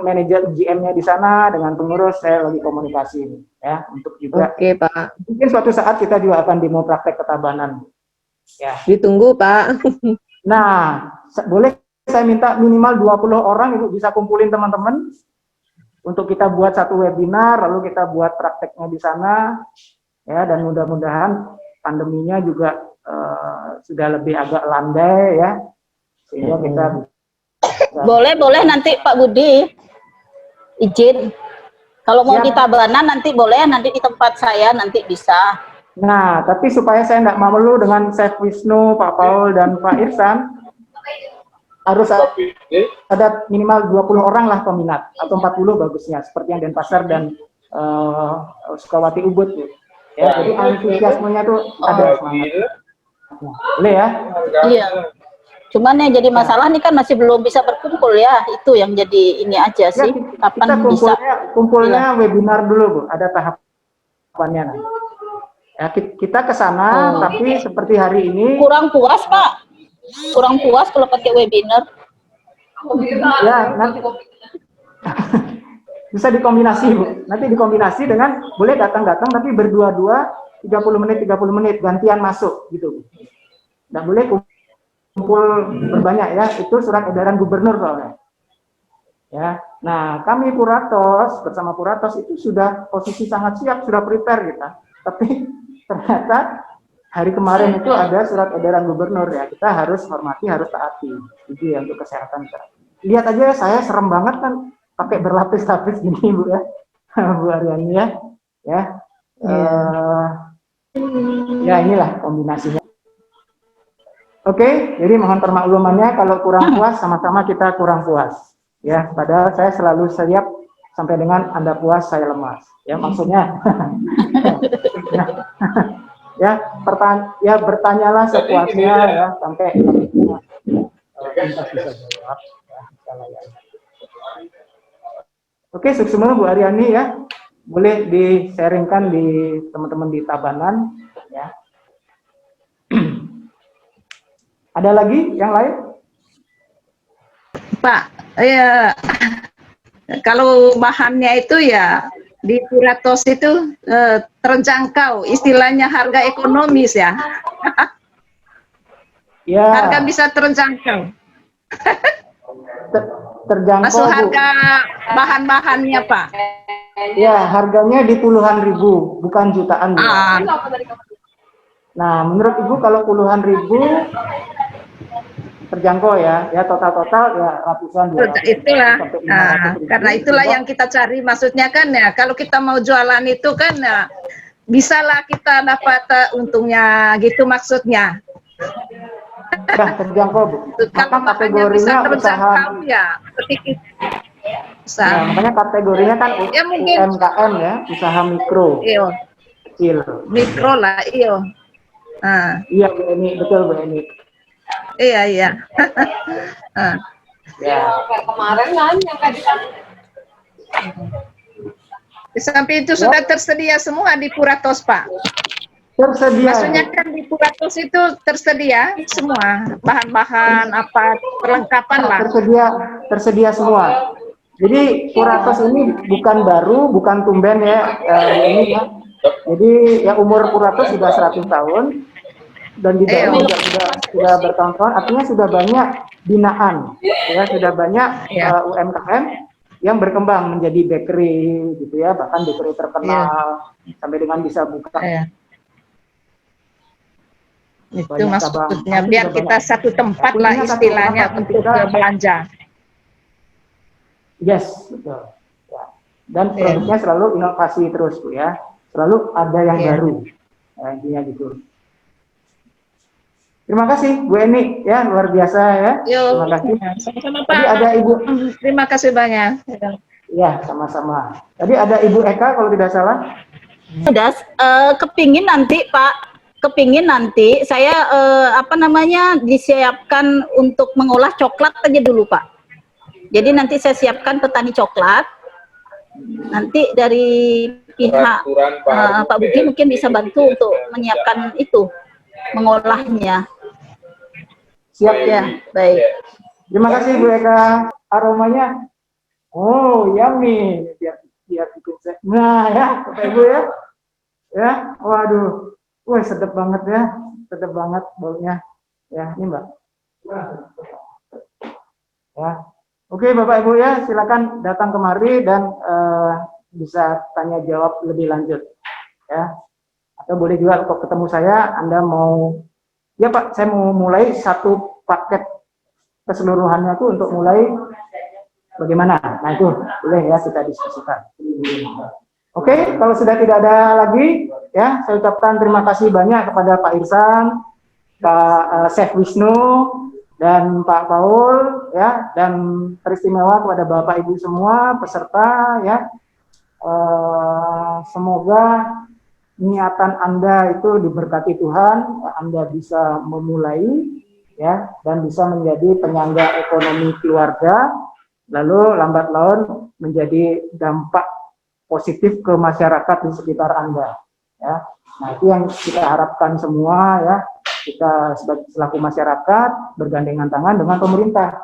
[SPEAKER 1] manajer GM-nya di sana, dengan pengurus saya lagi komunikasi ya untuk juga.
[SPEAKER 7] Oke, Pak.
[SPEAKER 1] Mungkin suatu saat kita juga akan demo praktek ketabanan. Ya.
[SPEAKER 7] Ditunggu, Pak.
[SPEAKER 1] Nah, boleh saya minta minimal 20 orang Ibu bisa kumpulin teman-teman untuk kita buat satu webinar, lalu kita buat prakteknya di sana ya, dan mudah-mudahan pandeminya juga sudah lebih agak landai ya, sehingga kita
[SPEAKER 8] boleh nanti Pak Budi izin kalau mau di Tabanan nanti boleh, nanti di tempat saya nanti bisa.
[SPEAKER 1] Nah, tapi supaya saya tidak malu dengan Chef Wisnu, Pak Paul dan Pak Irsan, harus ada minimal 20 orang lah peminat, atau 40 bagusnya, seperti yang Denpasar dan Sukawati Ubud ya. Jadi antusiasmenya tuh ada semangat. Boleh ya?
[SPEAKER 8] Iya. Cuman yang jadi masalah nih kan masih belum bisa berkumpul ya, itu yang jadi ini aja sih.
[SPEAKER 1] Ya,
[SPEAKER 8] Kapan
[SPEAKER 1] kita
[SPEAKER 8] bisa?
[SPEAKER 1] Kumpulnya webinar dulu Bu, ada tahapannya nanti. Ya, kita ke sana, tapi seperti hari ini.
[SPEAKER 8] Kurang puas Pak, kurang puas kalau pakai webinar.
[SPEAKER 1] Ya nanti bisa dikombinasi Bu, nanti dikombinasi dengan boleh datang tapi berdua-dua 30 menit gantian masuk gitu Bu. Nggak boleh kumpul berbanyak ya, itu surat edaran gubernur soalnya. Ya, nah kami Puratos bersama Puratos itu sudah posisi sangat siap, sudah prepare kita. Tapi ternyata hari kemarin itu ada surat edaran gubernur ya, kita harus hormati, harus taati. Itu ya untuk kesehatan kita. Lihat aja saya serem banget kan pakai berlapis-lapis gini Bu ya, Bu Aryani ya. Ya inilah kombinasinya. Oke, jadi mohon permaklumannya kalau kurang puas, sama-sama kita kurang puas. Ya, padahal saya selalu siap sampai dengan Anda puas, saya lemas. Ya, maksudnya. ya, bertanyalah sepuasnya ya sampai kita bisa jawab. Oke, sukses semua Bu Aryani ya. Boleh di-sharingkan di teman-teman di Tabanan ya. Ada lagi yang lain?
[SPEAKER 3] Pak, ya kalau bahannya itu ya di Puratos itu terjangkau, istilahnya harga ekonomis ya.
[SPEAKER 1] Ya.
[SPEAKER 3] Harga bisa terjangkau.
[SPEAKER 1] Terjangkau.
[SPEAKER 3] Masuk harga bahan-bahannya Pak.
[SPEAKER 1] Ya, harganya di puluhan ribu, bukan jutaan. Nah, menurut Ibu kalau puluhan ribu terjangkau ya total ya ratusan.
[SPEAKER 3] Itulah, karena itulah yang kita cari, maksudnya kan ya kalau kita mau jualan itu kan ya bisalah kita dapat untungnya gitu maksudnya.
[SPEAKER 1] Sudah terjangkau Bu.
[SPEAKER 3] Kalau
[SPEAKER 1] kategorinya usaha
[SPEAKER 3] ya seperti
[SPEAKER 1] nah, makanya kategorinya kan
[SPEAKER 3] ya, mungkin
[SPEAKER 1] UMKM ya, usaha mikro. Kecil.
[SPEAKER 3] Mikro lah, iyo.
[SPEAKER 1] Iya Bu Eni, betul Bu Eni.
[SPEAKER 3] Iya.
[SPEAKER 1] Ya.
[SPEAKER 2] Kemarin kan yang kayak
[SPEAKER 3] Di samping itu sudah tersedia semua di Puratos Pak.
[SPEAKER 1] Tersedia.
[SPEAKER 3] Maksudnya kan di Puratos itu tersedia semua bahan-bahan apa perlengkapan lah.
[SPEAKER 1] Tersedia semua. Jadi Puratos ini bukan baru, bukan tumben ya ini ya. Jadi ya umur Puratos sudah 100 tahun. Dan di dalam sudah bertahun-tahun, artinya sudah banyak binaan, ya sudah banyak UMKM yang berkembang menjadi bakery, gitu ya, bahkan bakery terkenal sampai dengan bisa buka.
[SPEAKER 3] Itu maksudnya biar kita satu tempat lah istilahnya untuk belanja.
[SPEAKER 1] Yes, betul. Ya. Dan produknya selalu inovasi terus Bu ya, selalu ada yang baru, intinya gitu. Terima kasih Bu Eni ya, luar biasa ya. Terima kasih.
[SPEAKER 3] Sama-sama Pak.
[SPEAKER 1] Tadi ada Ibu.
[SPEAKER 3] Terima kasih banyak.
[SPEAKER 1] Ya, sama-sama. Tadi ada Ibu Eka kalau tidak salah.
[SPEAKER 8] Sudah kepingin nanti Pak, saya disiapkan untuk mengolah coklat aja dulu Pak. Jadi nanti saya siapkan petani coklat. Nanti dari pihak Pak Budi mungkin bisa bantu untuk menyiapkan itu, mengolahnya.
[SPEAKER 1] Siap
[SPEAKER 8] ya, baik.
[SPEAKER 1] Terima kasih Bu Eka. Aromanya, oh yummy. Biar bikin saya. Nah ya, Bapak Ibu ya. Ya, waduh. Wah, sedap banget ya. Sedap banget baunya. Ya, ini Mbak. Ya. Oke Bapak Ibu ya, silakan datang kemari dan bisa tanya jawab lebih lanjut. Ya. Atau boleh juga kalau ketemu saya, Anda mau, ya Pak, saya mau mulai satu paket keseluruhannya itu untuk mulai bagaimana. Nah itu boleh ya kita diskusikan. Oke, kalau sudah tidak ada lagi, ya saya ucapkan terima kasih banyak kepada Pak Irsan, Pak Chef Wisnu, dan Pak Paul, ya, dan teristimewa kepada Bapak Ibu semua peserta, ya. Semoga niatan Anda itu diberkati Tuhan, Anda bisa memulai, ya, dan bisa menjadi penyangga ekonomi keluarga, lalu lambat laun menjadi dampak positif ke masyarakat di sekitar Anda, ya. Nah itu yang kita harapkan semua, ya, kita selaku masyarakat bergandengan tangan dengan pemerintah